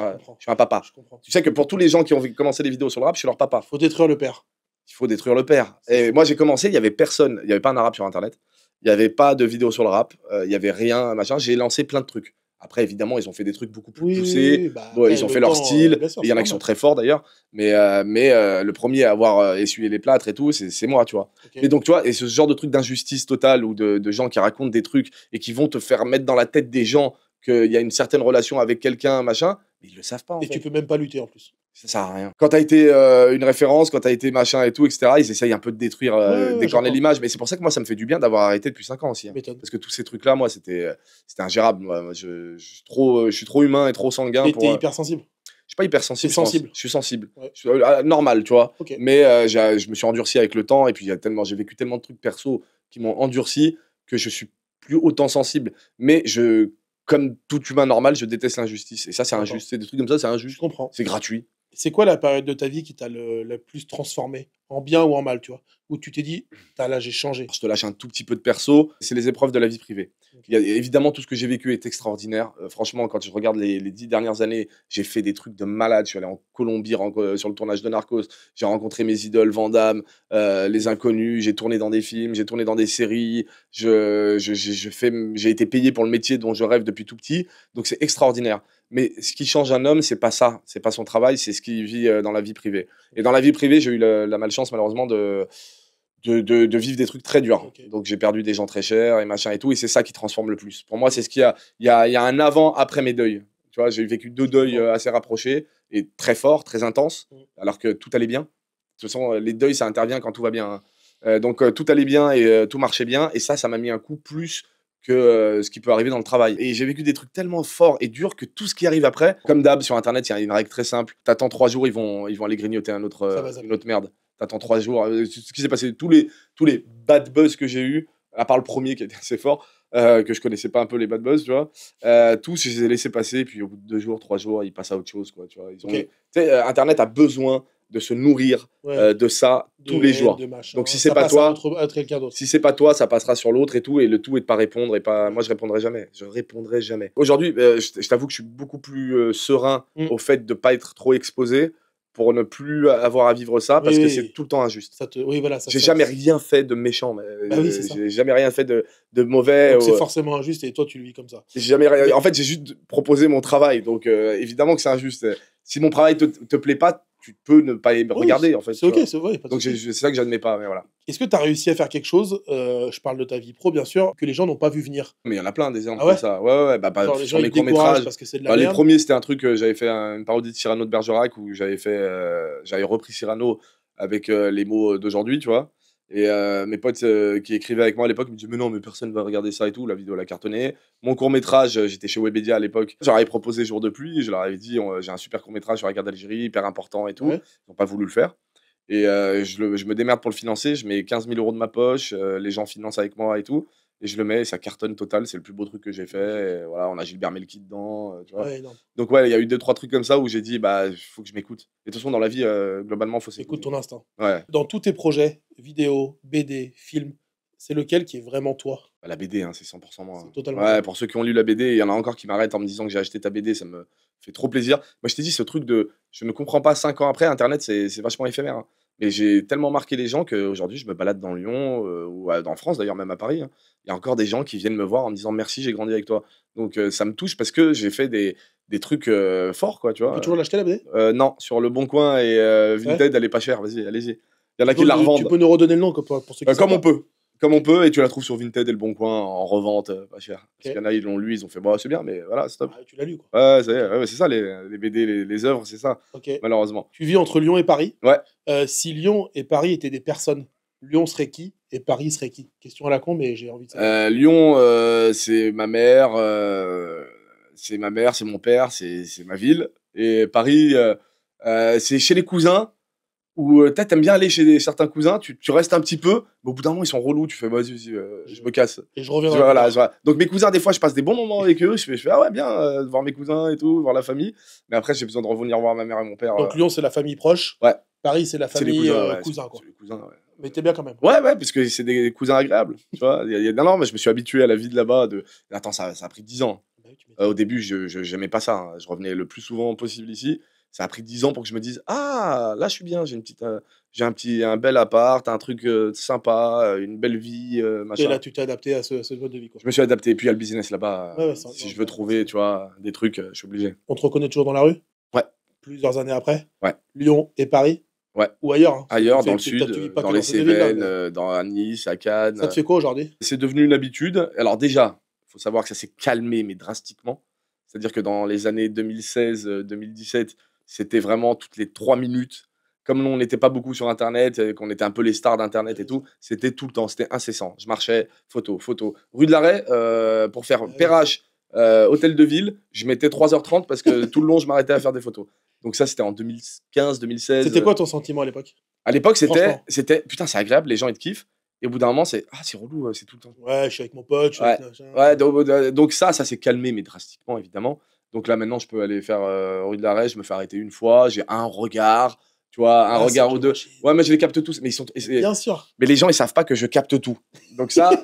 un papa. Je comprends. Tu sais que pour tous les gens qui ont commencé des vidéos sur le rap, je suis leur papa. Faut détruire le père. Il faut détruire le père. Et moi, j'ai commencé, il y avait personne, il y avait pas un arabe sur Internet, il y avait pas de vidéos sur le rap, il y avait rien, machin. J'ai lancé plein de trucs. Après, évidemment, ils ont fait des trucs beaucoup plus poussés. Bah, Bon, après, ils ont le fait leur temps, style. bien sûr, Il y en a c'est qui sont normal. très forts d'ailleurs. Mais le premier à avoir essuyé les plâtres et tout, c'est moi, tu vois. Ok. Et donc, tu vois, et ce genre de truc d'injustice totale ou de gens qui racontent des trucs et qui vont te faire mettre dans la tête des gens qu'il y a une certaine relation avec quelqu'un, machin, mais ils le savent pas en Et fait. tu peux même pas lutter en plus. Ça sert à rien. Quand t'as été une référence, quand t'as été machin et tout, etc., ils essayent un peu de détruire, Ouais, d'écorner j'entends. l'image. Mais c'est pour ça que moi, ça me fait du bien d'avoir arrêté depuis 5 ans aussi, hein. M'étonne. Parce que tous ces trucs-là, moi, c'était ingérable. Moi, je suis trop humain et trop sanguin Et pour. t'es hypersensible. Je suis pas hyper sensible. T'es sensible. Je suis sensible. Ouais. Je suis, normal, tu vois. Ok. Mais je me suis endurci avec le temps. Et puis, j'ai vécu tellement de trucs perso qui m'ont endurci que je suis plus autant sensible. Mais comme tout humain normal, je déteste l'injustice. Et ça, c'est D'accord. injuste. C'est des trucs comme ça, c'est Je injuste. comprends. C'est gratuit. C'est quoi la période de ta vie qui t'a le plus transformé? En bien ou en mal, tu vois? Où tu t'es dit, là, j'ai changé. Je te lâche un tout petit peu de perso, c'est les épreuves de la vie privée. Ok. Évidemment, tout ce que j'ai vécu est extraordinaire. Franchement, quand je regarde les 10 dernières années, j'ai fait des trucs de malade. Je suis allé en Colombie sur le tournage de Narcos. J'ai rencontré mes idoles, Van Damme, les inconnus. J'ai tourné dans des films, j'ai tourné dans des séries. J'ai été payé pour le métier dont je rêve depuis tout petit. Donc c'est extraordinaire. Mais ce qui change un homme, c'est pas ça. C'est pas son travail, c'est ce qu'il vit dans la vie privée. Et dans la vie privée, j'ai eu la malchance, malheureusement, de vivre des trucs très durs. Ok. Donc j'ai perdu des gens très chers et machin et tout. Et c'est ça qui transforme le plus. Pour moi, c'est ce qu'il y a. Il y a un avant, après mes deuils. Tu vois, j'ai vécu 2 deuils assez rapprochés et très forts, très intenses, Mmh. alors que tout allait bien. De toute façon, les deuils, ça intervient quand tout va bien, hein. Donc tout allait bien et tout marchait bien et ça m'a mis un coup plus que, ce qui peut arriver dans le travail et j'ai vécu des trucs tellement forts et durs que tout ce qui arrive après comme d'hab sur internet, il y a une règle très simple. Tu attends 3 jours, ils vont aller grignoter Ça va zapper. une autre merde. Tu attends 3 jours, ce qui s'est passé, tous les bad buzz que j'ai eus, à part le premier qui était assez fort, que je connaissais pas un peu les bad buzz, tu vois? Tous, je les ai laissés passer, puis au bout de 2 jours, 3 jours, ils passent à autre chose, quoi, tu vois? Ils ont OK. tu sais, internet a besoin de se nourrir, Ouais. de ça tous De les haine, jours. de machin. Donc si c'est Ça pas passe à toi autre à quelqu'un d'autre. si c'est pas toi, ça passera sur l'autre et le tout est de pas répondre et pas moi je répondrai jamais. Je répondrai jamais. Aujourd'hui, je t'avoue que je suis beaucoup plus, serein Mmh. au fait de pas être trop exposé pour ne plus avoir à vivre ça parce Oui, que oui, c'est oui. tout le temps injuste. Ça te oui, voilà, ça J'ai ça jamais rien fait de méchant, mais, bah, oui, c'est ça. j'ai jamais rien fait de mauvais Donc c'est ou, forcément injuste et toi, tu le vis comme ça. j'ai jamais rien Mais en fait, j'ai juste proposé mon travail donc, évidemment que c'est injuste. Si mon travail te plaît pas, tu peux ne pas me oui, regarder en fait, c'est tu OK, vois? c'est vrai, pas de Donc souci. c'est ça que j'admets pas, mais voilà. Est-ce que tu as réussi à faire quelque chose, je parle de ta vie pro bien sûr, que les gens n'ont pas vu venir? Mais il y en a plein des exemples Ah comme ouais? ça. Ouais, ouais, ouais, bah, Genre les gens sur ils mes te découragent courts-métrages, parce que c'est de la bah, les merde? premiers c'était un truc, j'avais fait une parodie de Cyrano de Bergerac où j'avais repris Cyrano avec, les mots d'aujourd'hui, tu vois? Et mes potes, qui écrivaient avec moi à l'époque me disaient: «Mais non, mais personne va regarder ça et tout». La vidéo elle a cartonné. Mon court-métrage, j'étais chez Webedia à l'époque, je leur avais proposé Jour de pluie, je leur avais dit: «J'ai un super court-métrage sur la guerre d'Algérie, hyper important et tout». Ouais. Ils ont pas voulu le faire et je me démerde pour le financer, je mets 15 000 € de ma poche, les gens financent avec moi et tout et je le mets et ça cartonne total, c'est le plus beau truc que j'ai fait et voilà, on a Gilbert Melki dedans, tu vois? Ouais, énorme. Donc ouais, il y a eu deux trois trucs comme ça où j'ai dit: «Bah, il faut que je m'écoute» et de toute façon dans la vie, globalement, faut Écoute s'écouter. ton instinct. Ouais, Dans tous tes projets, vidéos, BD, films, c'est lequel qui est vraiment toi? bah, la BD, hein, c'est 100 moi, C'est hein. totalement Ouais, toi. pour ceux qui ont lu la BD, il y en a encore qui m'arrêtent en me disant que j'ai acheté ta BD, ça me fait trop plaisir. Moi, je t'ai dit ce truc de je ne comprends pas 5 ans après, internet, c'est vachement éphémère, hein. Mais j'ai tellement marqué les gens qu'aujourd'hui, je me balade dans Lyon, ou en France d'ailleurs, même à Paris, hein. Il y a encore des gens qui viennent me voir en me disant: «Merci, j'ai grandi avec toi». Donc ça me touche parce que j'ai fait des trucs, forts quoi, tu On peut vois? toujours l'acheter la BD? Non, sur Leboncoin et Ouais? Vinted, elle est pas chère, vas-y, allez-y. Il y en a qui la Tu revendent, peux nous redonner le nom pour ceux qui savent comme on pas? peut. Comme on peut et tu la trouves sur Vinted et Leboncoin en revente, pas cher. Parce qu'il OK. y en a, ils l'ont lu, ils ont fait: «Bah, c'est bien, mais voilà, stop». Ah, tu l'as lu quoi? Ouais, ouais, ça y est, OK, ouais, ouais, c'est ça les BD, les œuvres, c'est ça, OK. malheureusement. Tu vis entre Lyon et Paris. Ouais, Si Lyon et Paris étaient des personnes, Lyon serait qui et Paris serait qui? Question à la con, mais j'ai envie de savoir. Lyon, c'est ma mère, c'est mon père, c'est ma ville et Paris, c'est chez les cousins où, tu bien aller chez certains cousins, tu restes un petit peu, mais au bout d'un moment, ils sont relous, tu fais: «Vas-y, vas-y, Je je me casse». et je Je reviendrai plus voilà, je tard. vois. Donc mes cousins, des fois, je passe des bons moments avec eux, je fais: «Ah ouais, bien, voir mes cousins et tout, voir la famille». Mais après, j'ai besoin de revenir voir ma mère et mon père, Donc Lyon, c'est la famille proche, ouais, Paris, c'est la c'est les famille, cousins, ouais, cousin quoi. c'est les cousins, ouais. Mais tu bien quand même? Ouais, ouais, parce que c'est des cousins agréables, tu vois? Il y a non, non, mais je me suis habitué à la vie de là-bas de attends, ça a pris 10 ans. Bah oui, tu Au m'étonnes. début, je j'aimais pas ça, hein. Je revenais le plus souvent possible ici. Ça a pris 10 ans pour que je me dise: «Ah, là, je suis bien, j'ai un bel appart, un truc, sympa, une belle vie, Et machin». là, tu t'es adapté à ce mode de vie quoi. Je me suis adapté et puis il y a le business là-bas, Ouais, ouais, ça si non, je veux bah, trouver, forcément. tu vois, des trucs, je suis obligé. On te reconnaît toujours dans la rue? Ouais, Plusieurs années après? ouais, Lyon et Paris? ouais. Ou ailleurs, hein? Parce que Ailleurs, dans le tu sud, vis pas dans que les dans ces 2 villes-là, Cévennes, mais à Nice, à Cannes, ça te fait quoi aujourd'hui? C'est devenu une habitude. Alors déjà, il faut savoir que ça s'est calmé, mais drastiquement. C'est-à-dire que dans les années 2016, 2017, c'était vraiment toutes les 3 minutes. Comme nous, on n'était pas beaucoup sur internet, qu'on était un peu les stars d'internet et tout, c'était tout le temps, c'était incessant. Je marchais, photo, photo. Rue de l'Arrêt, pour faire Bah oui. Perrache, hôtel de ville, je mettais 3h30 parce que tout le long, je m'arrêtais à faire des photos. Donc ça, c'était en 2015-2016. C'était quoi ton sentiment à l'époque? À l'époque, Franchement? c'était: «Putain, c'est agréable, les gens, ils te kiffent» et au bout d'un moment, c'est: «Ah, c'est relou, c'est tout le temps». Ouais, je suis avec mon pote, je suis Ouais, avec machin, ouais, donc ça s'est calmé, mais drastiquement, évidemment. Donc là, maintenant, je peux aller faire, rue de l'Arrêt, je me fais arrêter une fois, j'ai un regard, tu vois? Un Ah, c'est regard ou déjà 2. machine. Ouais, mais je les capte tous, mais ils sont et Mais c'est bien sûr! mais les gens, ils savent pas que je capte tout. Donc ça,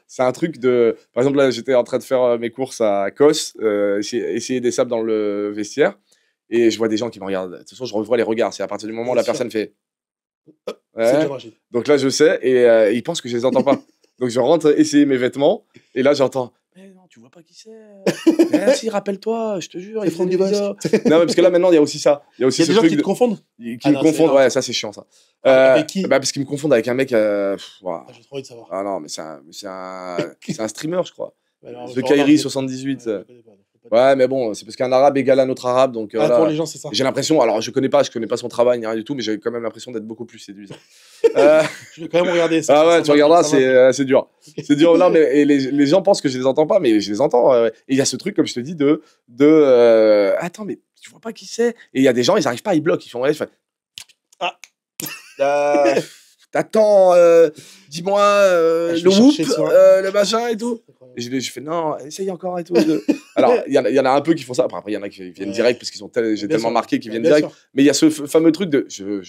c'est un truc de par exemple, là, j'étais en train de faire, mes courses à Cos, essayer des sables dans le vestiaire et je vois des gens qui me regardent. De toute façon, je revois les regards. C'est à partir du moment où Bien la sûr. personne fait: C'est «Ouais». John Rachid. Donc là, je sais et ils pensent que je les entends pas. Donc je rentre essayer mes vêtements et là, j'entends: «Mais non, tu vois pas qui c'est? Eh si, rappelle-toi, je te jure, C'est il faisait Franck des Dubosc. vidéos». Non, mais parce que là, maintenant, il y a aussi ça. Il y a Il aussi y a ce des gens truc qui te de confondent? qui Ah me non, c'est confondent. énorme Ouais, ça. ça, c'est chiant ça. Avec qui? Bah, parce qu'ils me confondent avec un mec, waouh. Ah, j'ai trop envie de savoir. Ah non, mais c'est un streamer, je crois. Bah alors, The je remarque, Kairi ouais, 78, je le connais pas, donc faut pas Ouais, mais bon, c'est parce qu'un arabe égale un autre arabe, donc Ah, pour voilà. les gens, c'est ça. J'ai l'impression, alors je connais pas son travail ni rien du tout, mais j'ai quand même l'impression d'être beaucoup plus séduisant. Euh, Je vais quand même regarder ça. Ah ouais, ça tu m'a- regarderas, ça m'a- c'est dur. C'est dur. Non, mais et les gens pensent que je les entends pas, mais je les entends. Et il y a ce truc, comme je te dis, attends, mais tu vois pas qui c'est? Et il y a des gens, ils arrivent pas, ils bloquent, ils font ouais, je fais, Ah. Euh, T'attends, dis-moi Je le vais whoop, chercher ça. le machin et tout. C'est incroyable. Et je fais non, essaye encore et tout. Alors, il y en a un peu qui font ça. Après, il y en a qui viennent Ouais. direct parce qu'ils ont j'ai Bien tellement sûr. marqué qu'ils Ouais, viennent bien direct. sûr. Mais il y a ce fameux truc de je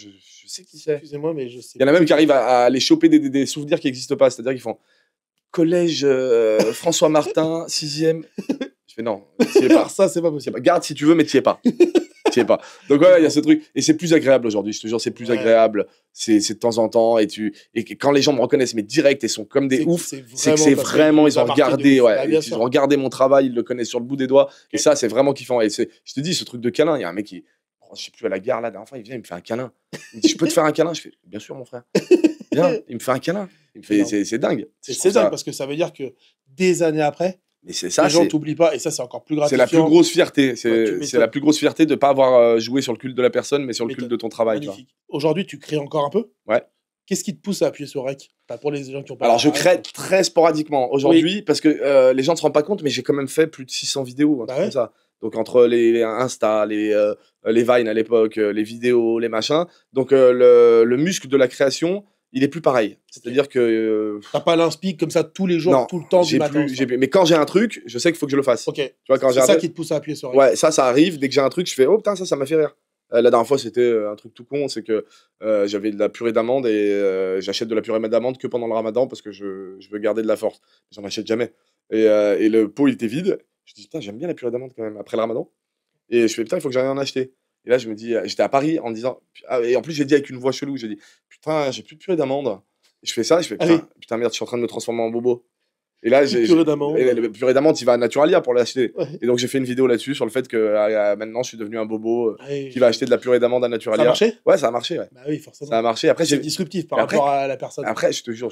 sais qui c'est. Excusez-moi, mais je sais. Il y en a même qui arrivent à aller choper des souvenirs qui n'existent pas. C'est-à-dire qu'ils font collège François Martin, 6e. Je fais non, t'y es pas. Ça, c'est pas possible. Garde si tu veux, mais t'y es pas. T'y es pas. Donc ouais, il y a ce truc. Et c'est plus agréable aujourd'hui, je te jure, c'est plus Ouais. agréable. C'est de temps en temps. Et quand les gens me reconnaissent, mais direct, ils sont comme des ouf. C'est que c'est vraiment, ils ont regardé, ouais, ils ont regardé mon travail, ils le connaissent sur le bout des doigts. Et ça, c'est vraiment kiffant. Et je te dis, ce truc de câlin, il y a un mec qui, je sais plus, à la gare, là, la dernière fois, il vient, il me fait un câlin. Il me dit, je peux te faire un câlin? Je fais, bien sûr, mon frère. Viens, il me fait un câlin. Il me fait, c'est dingue. Et c'est dingue parce que ça veut dire que des années après, mais c'est ça, les gens t'oublient pas. Et ça, c'est encore plus gratifiant. c'est la plus grosse fierté. Ouais, tu C'est m'étonnes. la plus grosse fierté de ne pas avoir joué sur le culte de la personne, mais sur le Tu culte de ton travail. Tu vois. Magnifique. Aujourd'hui, tu crées encore un peu? Ouais. Qu'est-ce qui te pousse à appuyer sur Rec? Enfin, pour les gens qui ont pas. Alors, je crée très sporadiquement aujourd'hui parce que les gens ne se rendent pas compte, mais j'ai quand même fait plus de 600 vidéos, un truc comme ça. Donc, entre les Insta, les Vine à l'époque, les vidéos, les machins. Donc, le muscle de la création, il est plus pareil. C'est-à-dire que. T'as pas l'inspi comme ça tous les jours, Non, tout le temps du matin. mais quand j'ai un truc, je sais qu'il faut que je le fasse. Ok. Tu vois, quand j'ai C'est un ça truc- qui te pousse à appuyer sur Rec. Ouais, ça arrive. Dès que j'ai un truc, je fais oh putain, ça m'a fait rire. La dernière fois, c'était un truc tout con, c'est que j'avais de la purée d'amande et j'achète de la purée d'amande que pendant le ramadan parce que je veux garder de la force. J'en achète jamais. Et le pot, il était vide. Je dis putain, j'aime bien la purée d'amande quand même après le ramadan. Et je fais putain, il faut que j'aille en acheter. Et là, je me dis, j'étais à Paris en me disant, et en plus, j'ai dit avec une voix chelou, j'ai dit putain, j'ai plus de purée d'amande. Et je fais ça, je fais putain, putain merde, je suis en train de me transformer en bobo. Et là, Purée d'amande. et la purée d'amande, il va à Naturalia pour l'acheter. Ouais. Et donc, j'ai fait une vidéo là-dessus sur le fait que maintenant, je suis devenu un bobo Ouais. qui va acheter de la purée d'amande à Ça a Naturalia. marché? Ouais, ça a marché, ouais. Bah oui, forcément. Ça a marché. Après, C'est j'ai disruptif par après- rapport à la personne. après, je te jure,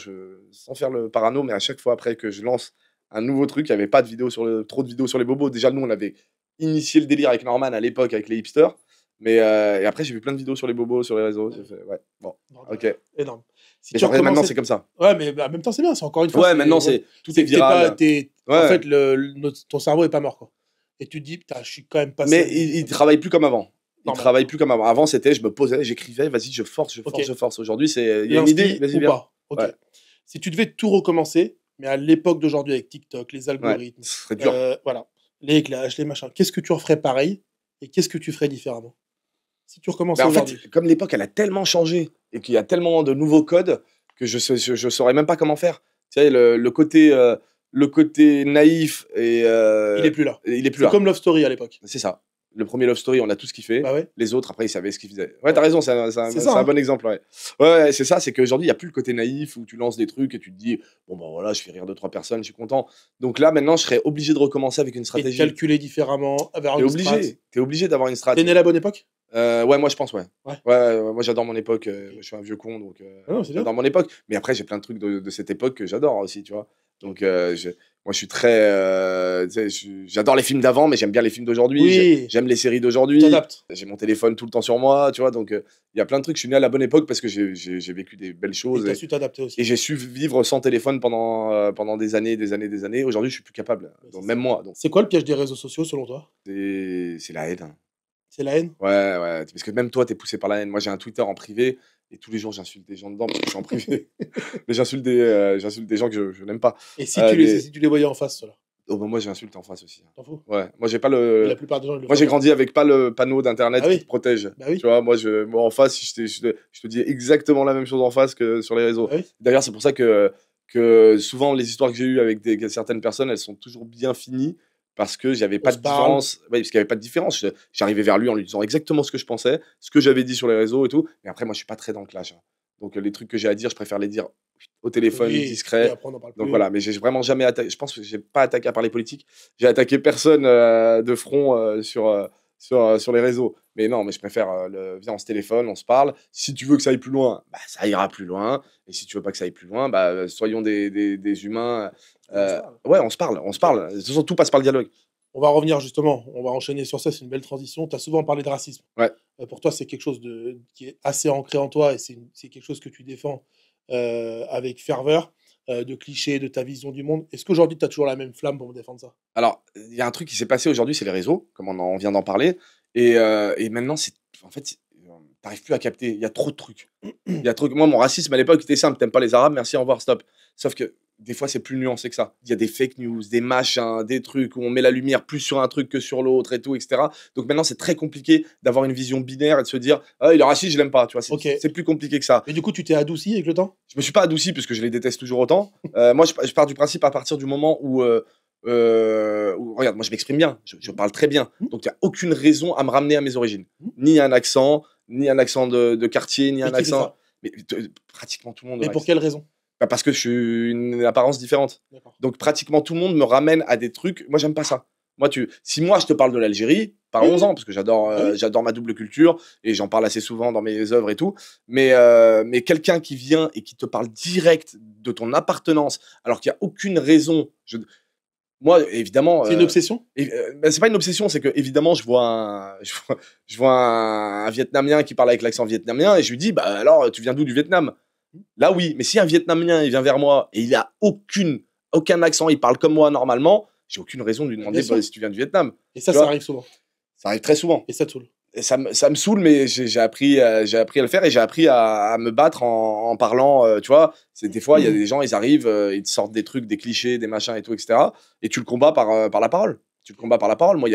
sans faire le parano, mais à chaque fois après que je lance un nouveau truc, il n'y avait pas de vidéo trop de vidéos sur les bobos. Déjà, nous, on avait initié le délire avec Norman à l'époque, avec les hipsters. Mais et après, j'ai vu plein de vidéos sur les bobos, sur les réseaux. J'ai fait, ouais, bon, ok. Énorme. Si Mais tu genre, maintenant, recommençais- c'est comme ça. Ouais, mais en même temps, c'est bien. C'est encore une fois. Ouais, maintenant, tout est que t'es pas- viral. t'es- Ouais. En fait, ton cerveau est pas mort, quoi. Et tu te dis, putain, je suis quand même passé. Mais il travaille plus comme avant. Il Normal. travaille plus comme avant. Avant, c'était, je me posais, j'écrivais, vas-y, je force. Ok. Aujourd'hui, c'est, il y Et a une idée, inspi vas-y, ou viens. pas. Ok. Ouais. Si tu devais tout recommencer, mais à l'époque d'aujourd'hui avec TikTok, les algorithmes, Ce serait dur. voilà, les clashs, les machins, qu'est-ce que tu referais pareil et qu'est-ce que tu ferais différemment? Si tu recommençais Mais en aujourd'hui. fait, comme l'époque, elle a tellement changé et qu'il y a tellement de nouveaux codes que je saurais même pas comment faire. Tu sais, le côté naïf et il est plus là. il est plus C'est là. comme Love Story à l'époque. C'est ça. Le premier Love Story, on a tous kiffé. Bah ouais. Les autres, après, ils savaient ce qu'ils faisaient. Ouais, t'as raison, c'est un C'est ça, hein. bon exemple. Ouais, ouais, c'est ça, c'est qu'aujourd'hui, il n'y a plus le côté naïf où tu lances des trucs et tu te dis, bon, ben voilà, je fais rire 2-3 personnes, je suis content. Donc là, maintenant, je serais obligé de recommencer avec une Et de stratégie. calculer différemment, avoir T'es une strat. obligé. T'es obligé d'avoir une T'es stratégie. né à la bonne époque? Ouais, moi, je pense, ouais. Ouais. Ouais, moi, j'adore mon époque. Je suis un vieux con, donc Ah non, c'est bien. j'adore mon époque. Mais après, j'ai plein de trucs de cette époque que j'adore aussi, tu vois. Donc, moi, je suis très. Tu sais, j'adore les films d'avant, mais j'aime bien les films d'aujourd'hui. Oui. J'aime les séries Tu d'aujourd'hui. t'adaptes. J'ai mon téléphone tout le temps sur moi, tu vois. Donc, il y a plein de trucs. Je suis né à la bonne époque parce que j'ai vécu des belles Et choses. t'as su t'adapter aussi. Et j'ai su vivre sans téléphone pendant des années, des années, des années. Aujourd'hui, je suis plus capable. Donc, c'est même ça. moi. Donc, C'est quoi le piège des réseaux sociaux selon toi? c'est la haine. C'est la haine? Ouais, parce que même toi, t'es poussé par la haine. Moi, j'ai un Twitter en privé et tous les jours, j'insulte des gens dedans parce que je suis en privé. Mais j'insulte des gens que je n'aime pas. Et si, des- si tu les voyais en face, ceux-là, Oh, bah, moi, j'insulte en face aussi. t'en fous? Ouais, moi, j'ai pas Et la plupart des gens, ils le Moi, font j'ai pas. grandi avec pas le panneau d'internet Ah oui. qui te protège. Bah oui. Tu vois, moi, en face, je te dis exactement la même chose en face que sur les réseaux. Bah oui. D'ailleurs, c'est pour ça que souvent, les histoires que j'ai eues avec certaines personnes, elles sont toujours bien finies parce que j'avais pas se de parle. différence. Ouais, parce qu'il n'y avait pas de différence. J'arrivais vers lui en lui disant exactement ce que je pensais, ce que j'avais dit sur les réseaux et tout. Mais après, moi, je suis pas très dans le clash, hein. Donc, les trucs que j'ai à dire, je préfère les dire au téléphone, Oui, et discret. après, on en parle Donc plus. voilà, mais j'ai vraiment jamais attaqué. Je pense que j'ai pas attaqué à part les politiques. J'ai attaqué personne de front sur les réseaux. Mais non, mais je préfère viens, on se téléphone, on se parle. Si tu veux que ça aille plus loin, bah, ça ira plus loin. Et si tu veux pas que ça aille plus loin, bah, soyons des humains. On se parle. Ouais, on se parle. De toute façon, tout passe par le dialogue. On va revenir justement, on va enchaîner sur ça, c'est une belle transition. Tu as souvent parlé de racisme. Ouais. Pour toi, c'est quelque chose qui est assez ancré en toi et c'est quelque chose que tu défends avec ferveur, de clichés, de ta vision du monde. Est-ce qu'aujourd'hui, tu as toujours la même flamme pour me défendre ça? Alors, il y a un truc qui s'est passé aujourd'hui, c'est les réseaux, comme on vient d'en parler. Et maintenant, en fait, t'arrives plus à capter. Il y a trop de trucs. Il y a trop. Moi, mon racisme à l'époque était simple. T'aimes pas les Arabes, merci, au revoir, stop. Sauf que des fois, c'est plus nuancé que ça. Il y a des fake news, des machins, des trucs où on met la lumière plus sur un truc que sur l'autre et tout, etc. Donc maintenant, c'est très compliqué d'avoir une vision binaire et de se dire, ah, il est raciste, je l'aime pas. Tu vois, Ok. c'est plus compliqué que ça. Mais du coup, tu t'es adouci avec le temps? Je me suis pas adouci parce que je les déteste toujours autant. Moi, je pars du principe à partir du moment où, regarde, moi je m'exprime bien, je parle très bien. Donc il n'y a aucune raison à me ramener à mes origines. Ni un accent, ni un accent de quartier, ni Et un qui fait accent. ça? Mais pratiquement tout le monde. Mais pour quelle raison? Bah, parce que je suis une apparence différente. D'accord. Donc pratiquement tout le monde me ramène à des trucs. Moi, j'aime pas ça. Si moi je te parle de l'Algérie, parlons-en, parce que j'adore ma double culture et j'en parle assez souvent dans mes œuvres et tout. Mais quelqu'un qui vient et qui te parle direct de ton appartenance, alors qu'il n'y a aucune raison. Moi, évidemment. C'est une obsession? C'est pas une obsession, c'est que évidemment, je vois un Vietnamien qui parle avec l'accent vietnamien et je lui dis, bah alors, tu viens d'où du Vietnam? Là, oui, mais si un Vietnamien il vient vers moi et il a aucun accent, il parle comme moi normalement, j'ai aucune raison de lui demander si tu viens du Vietnam. Et ça arrive souvent. Ça arrive très souvent. Et ça te saoule? Et ça me saoule, mais j'ai appris à le faire et j'ai appris à me battre en parlant. Tu vois, des fois, il y a des gens, ils arrivent, ils te sortent des trucs, des clichés, des machins et tout, etc. Et tu le combats par la parole. Tu le combats par la parole. Moi,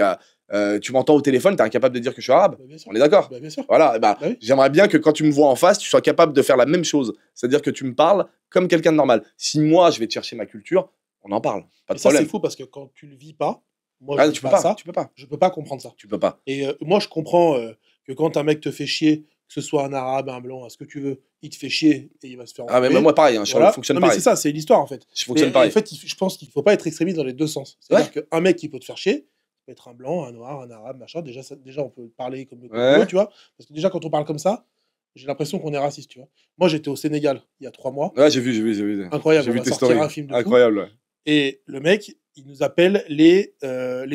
tu m'entends au téléphone, tu es incapable de dire que je suis arabe. Bah, on est d'accord? Bah, bien sûr. Voilà, oui. J'aimerais bien que quand tu me vois en face, tu sois capable de faire la même chose. C'est-à-dire que tu me parles comme quelqu'un de normal. Si moi, je vais te chercher ma culture, on en parle. Pas de ça, problème. c'est fou parce que quand tu le vis pas, moi, Ah, je tu vis peux pas pas, ça. tu peux pas. Je peux pas comprendre ça. Tu peux pas. Et moi, je comprends que quand un mec te fait chier, que ce soit un arabe, un blanc, ce que tu veux, il te fait chier et il va se faire Ah, mais enlever. moi, pareil, je fonctionne Non, mais pareil. c'est ça, c'est l'histoire en fait. Je fonctionne Mais, pareil. en fait, je pense qu'il faut pas être extrémiste dans les deux sens. C'est-à-dire qu'un mec qui peut te faire chier, ça peut être un blanc, un noir, un arabe, machin. Déjà, on peut parler comme on veut, tu vois. Parce que déjà, quand on parle comme ça, j'ai l'impression qu'on est raciste, tu vois. Moi, j'étais au Sénégal il y a 3 mois. Ouais, j'ai vu. Incroyable. J'ai vu On va tes sortir stories. un film de fou. Incroyable, ouais. Et le mec, il nous appelle les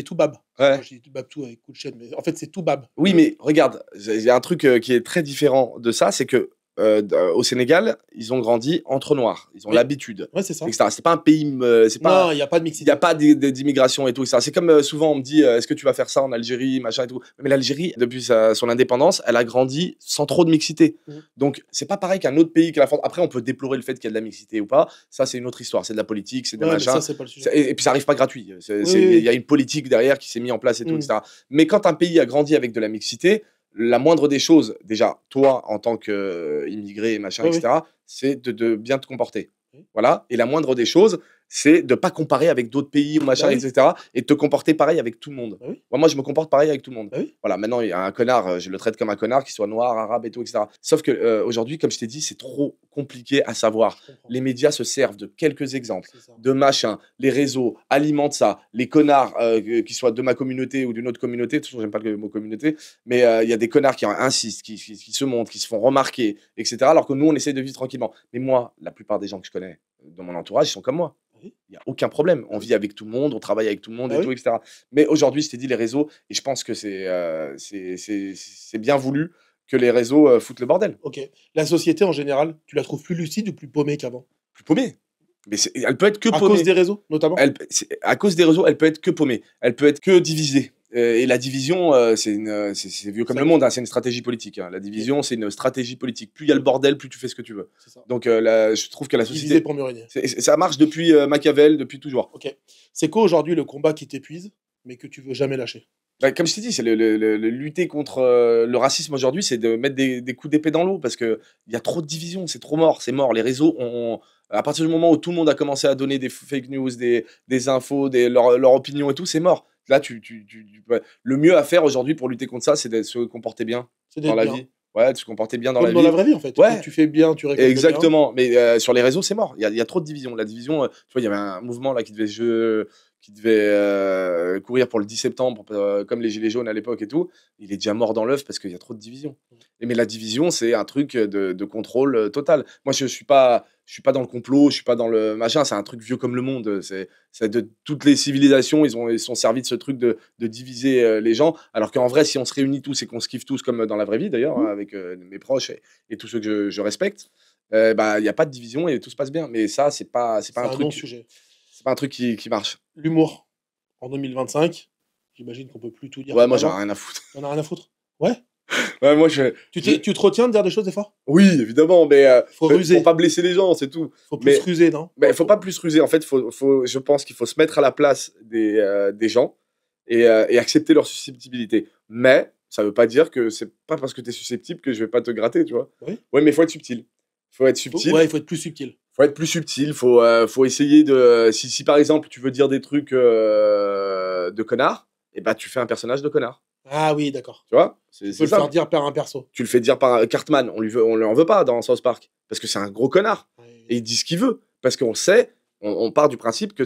Toubabs. Ouais. Moi, je dis Toubab tout avec coup de chaîne, mais en fait, c'est Toubab. Oui, mais regarde, il y a un truc qui est très différent de ça, c'est que au Sénégal, ils ont grandi entre noirs. Ils ont l'habitude. Ouais, c'est ça. Etc. C'est pas un pays. Non, il n'y a pas de mixité. Il n'y a pas d'immigration et tout. C'est comme souvent on me dit est-ce que tu vas faire ça en Algérie, machin et tout. Mais l'Algérie, depuis son indépendance, elle a grandi sans trop de mixité. Donc, c'est pas pareil qu'un autre pays que la France. Après, on peut déplorer le fait qu'il y a de la mixité ou pas. Ça, c'est une autre histoire. C'est de la politique, c'est des machins. Ça, c'est pas le sujet. Et puis, ça arrive pas gratuit. Il y a une politique derrière qui s'est mise en place et tout, etc. Mais quand un pays a grandi avec de la mixité, la moindre des choses, déjà, toi, en tant qu'immigré, machin, etc., c'est de bien te comporter. Voilà. Et la moindre des choses, c'est de ne pas comparer avec d'autres pays ou machin, etc., et de te comporter pareil avec tout le monde. Moi, je me comporte pareil avec tout le monde. Voilà. Maintenant, il y a un connard, je le traite comme un connard, qu'il soit noir, arabe et tout, etc. Sauf que aujourd'hui, comme je t'ai dit, c'est trop compliqué à savoir. Les médias se servent de quelques exemples, de machins. Les réseaux alimentent ça. Les connards, qui soient de ma communauté ou d'une autre communauté, de toute façon, j'aime pas le mot communauté, mais il y a des connards qui insistent, qui se montrent, qui se font remarquer, etc. Alors que nous, on essaie de vivre tranquillement. Mais moi, la plupart des gens que je connais dans mon entourage, ils sont comme moi. Il n'y a aucun problème. On vit avec tout le monde, on travaille avec tout le monde et tout, etc. Mais aujourd'hui, je t'ai dit les réseaux, et je pense que c'est bien voulu que les réseaux foutent le bordel. Ok. La société, en général, tu la trouves plus lucide ou plus paumée qu'avant? Plus paumée. Mais elle peut être que paumée. À cause des réseaux, notamment? À cause des réseaux, elle peut être que paumée. Elle peut être que divisée. Et la division, c'est vieux comme le monde, hein, c'est une stratégie politique. Hein. La division, c'est une stratégie politique. Plus il y a le bordel, plus tu fais ce que tu veux. Donc je trouve que la société... Diviser pour mieux régner. Ça marche depuis Machiavel, depuis toujours. Ok. C'est quoi aujourd'hui le combat qui t'épuise, mais que tu veux jamais lâcher? Bah, comme je t'ai dit, c'est le lutter contre le racisme aujourd'hui, c'est de mettre des coups d'épée dans l'eau, parce qu'il y a trop de divisions, c'est trop mort, c'est mort. Les réseaux à partir du moment où tout le monde a commencé à donner des fake news, des infos, leur opinion et tout, c'est mort. Là, le mieux à faire aujourd'hui pour lutter contre ça, c'est de se comporter bien dans la vie. Ouais, de se comporter bien dans la vie. Comme dans la vraie vie, en fait. Ouais. Quand tu fais bien, tu récoltes bien. Exactement. Mais sur les réseaux, c'est mort. Il y a trop de divisions. La division, tu vois, il y avait un mouvement là qui qui devait courir pour le 10 septembre, comme les Gilets jaunes à l'époque et tout, il est déjà mort dans l'œuf parce qu'il y a trop de divisions. Mais la division, c'est un truc de contrôle total. Moi, je suis pas dans le complot, je suis pas dans le machin, c'est un truc vieux comme le monde. C'est de toutes les civilisations, ils sont servis de ce truc de diviser les gens, alors qu'en vrai, si on se réunit tous et qu'on se kiffe tous, comme dans la vraie vie d'ailleurs, hein, avec mes proches et tous ceux que je respecte, bah, il n'y a pas de division et tout se passe bien. Mais ça, c'est pas C'est un un truc, non-sujet. c'est pas un truc qui marche. L'humour, en 2025, j'imagine qu'on peut plus tout dire Ouais, comme moi, j'en ai avant. rien à foutre. T'en as rien à foutre? Ouais? Ouais, moi, Tu te retiens de dire des choses des fois? oui, évidemment, mais Faut ruser. pour pas blesser les gens, c'est tout. Faut plus Mais ruser, non? il faut pas plus ruser. En fait, je pense qu'il faut se mettre à la place des gens et accepter leur susceptibilité. Mais ça veut pas dire que c'est pas parce que tu es susceptible que je vais pas te gratter, tu vois. Oui. Ouais, mais il faut être subtil. Faut être subtil. Ouais, il faut être plus subtil. Faut être plus subtil. Faut essayer de. Si par exemple tu veux dire des trucs de connard, et bah tu fais un personnage de connard. Ah oui, d'accord. Tu vois. Tu peux C'est le ça. faire dire par un perso. Tu le fais dire par Cartman. On lui en veut pas dans South Park parce que c'est un gros connard. Ouais. Et il dit ce qu'il veut parce qu'on sait. On part du principe que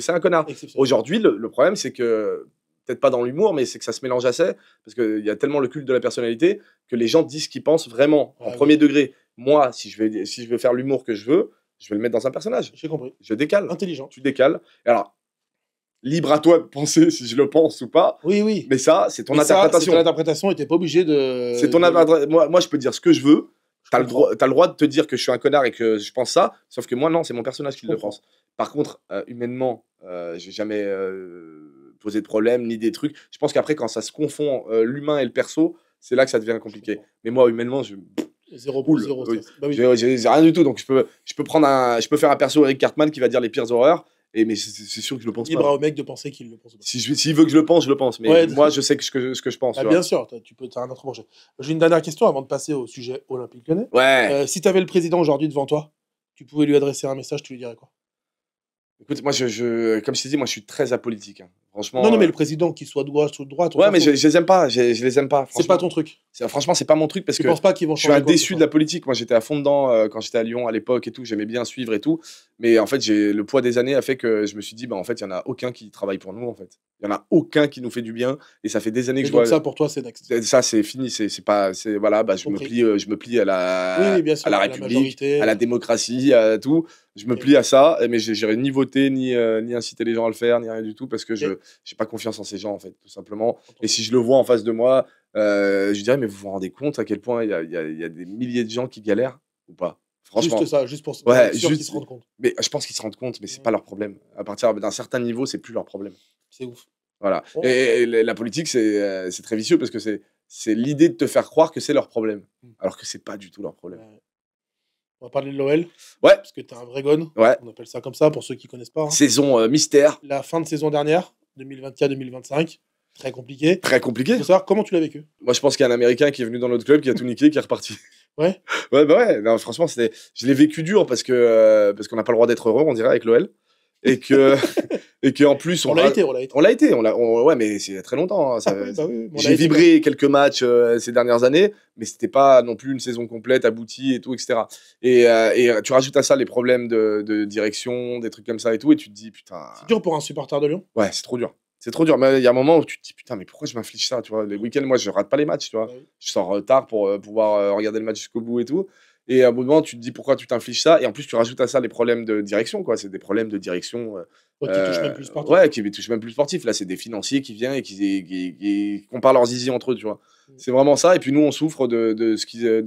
c'est un connard. Exceptionnel. Aujourd'hui, le problème, c'est que, peut-être pas dans l'humour, mais c'est que ça se mélange assez, parce qu'il y a tellement le culte de la personnalité que les gens disent ce qu'ils pensent vraiment, en Ah oui. premier degré. Moi, si je veux faire l'humour que je veux le mettre dans un personnage. J'ai compris. Je décale. Intelligent. Tu décales. Alors, libre à toi de penser si je le pense ou pas, Oui, oui. mais ça, c'est ton Mais ça, interprétation. c'est ton interprétation et t'es pas obligé de. C'est ton interprétation. Moi, je peux dire ce que je veux. T'as le droit de te dire que je suis un connard et que je pense ça, sauf que moi, non, c'est mon personnage qui le pense. Par contre, humainement, j'ai jamais posé de problème ni des trucs. Je pense qu'après, quand ça se confond l'humain et le perso, c'est là que ça devient compliqué. Mais moi, humainement, Zéro cool. pour zéro. Oui. Bah oui. J'ai rien du tout. Donc, je peux faire un perso Eric Cartman qui va dire les pires horreurs. Mais c'est sûr que je le pense Libre pas. au mec de penser qu'il le pense. S'il veut que je le pense, je le pense. Mais Ouais, moi, je sais ce que je pense. Ah, tu bien vois. sûr, tu peux, t'as un autre projet. J'ai une dernière question avant de passer au sujet olympique lyonnais. Ouais. Si tu avais le président aujourd'hui devant toi, tu pouvais lui adresser un message, tu lui dirais quoi? Écoute, moi, comme je t'ai dit, moi, je suis très apolitique. Hein. Franchement. Non, mais le président, qu'il soit de gauche ou de droite. Ouais, mais je les aime pas. Je les aime pas. C'est pas ton truc. Franchement, c'est pas mon truc parce Tu que penses pas qu'ils vont je suis changer un quoi que ce déçu de soit? la politique. Moi, j'étais à fond dedans quand j'étais à Lyon à l'époque et tout. J'aimais bien suivre et tout. Mais en fait, le poids des années a fait que je me suis dit, bah, en fait, il y en a aucun qui travaille pour nous. En fait, il y en a aucun qui nous fait du bien. Et ça fait des années que Et je donc vois. ça, pour toi, c'est next. Ça, c'est fini. Voilà, bah, je me Compris. plie à Oui, bien sûr, la à la République, majorité. à la démocratie, à tout. Je me Ok. plie à ça, mais j'irai ni voter, ni inciter les gens à le faire, ni rien du tout, parce que je n'ai pas confiance en ces gens, en fait, tout simplement. Et si je le vois en face de moi, je dirais, mais vous vous rendez compte à quel point il y a des milliers de gens qui galèrent ou pas? Franchement. Juste ça, juste pour Ouais, être sûr juste- qu'ils se rendent compte. Mais je pense qu'ils se rendent compte, mais c'est Ouais. pas leur problème. À partir d'un certain niveau, c'est plus leur problème. C'est ouf. Voilà. Bon. Et la politique, c'est très vicieux parce que c'est l'idée de te faire croire que c'est leur problème, alors que c'est pas du tout leur problème. Ouais. On va parler de l'OL, Ouais, parce que t'es un vrai gone. ouais. On appelle ça comme ça pour ceux qui connaissent pas. Hein. Saison mystère, La fin de saison dernière, 2024-2025, très compliqué. très Il compliqué. faut savoir comment tu l'as vécu. Moi, je pense qu'il y a un Américain qui est venu dans notre club, qui a tout niqué, qui est reparti. Ouais. Ouais, bah ouais. Non, franchement, je l'ai vécu dur parce qu'on n'a pas le droit d'être heureux, on dirait, avec l'OL. Et que en plus, On l'a été. Ouais, mais c'est il y a très longtemps. Hein, Ah oui, bah oui, on l'a j'ai été, vibré quelques matchs ces dernières années, mais c'était pas non plus une saison complète, aboutie et tout, etc. Et tu rajoutes à ça les problèmes de direction, des trucs comme ça et tout, et tu te dis, putain. C'est dur pour un supporter de Lyon. Ouais, c'est trop dur. C'est trop dur. Mais il y a un moment où tu te dis, putain, mais pourquoi je m'inflige ça, tu vois? Les week-ends, moi, je rate pas les matchs, tu vois. Ouais. Je sors tard pour pouvoir regarder le match jusqu'au bout et tout. Et à un moment, tu te dis pourquoi tu t'infliges ça. Et en plus, tu rajoutes à ça les problèmes de direction, quoi. C'est des problèmes de direction. Qui touchent même plus le sportif. Ouais, qui touchent même plus le sportif. Là, c'est des financiers qui viennent et qui comparent leurs zizi entre eux, tu vois. C'est vraiment ça. Et puis nous, on souffre de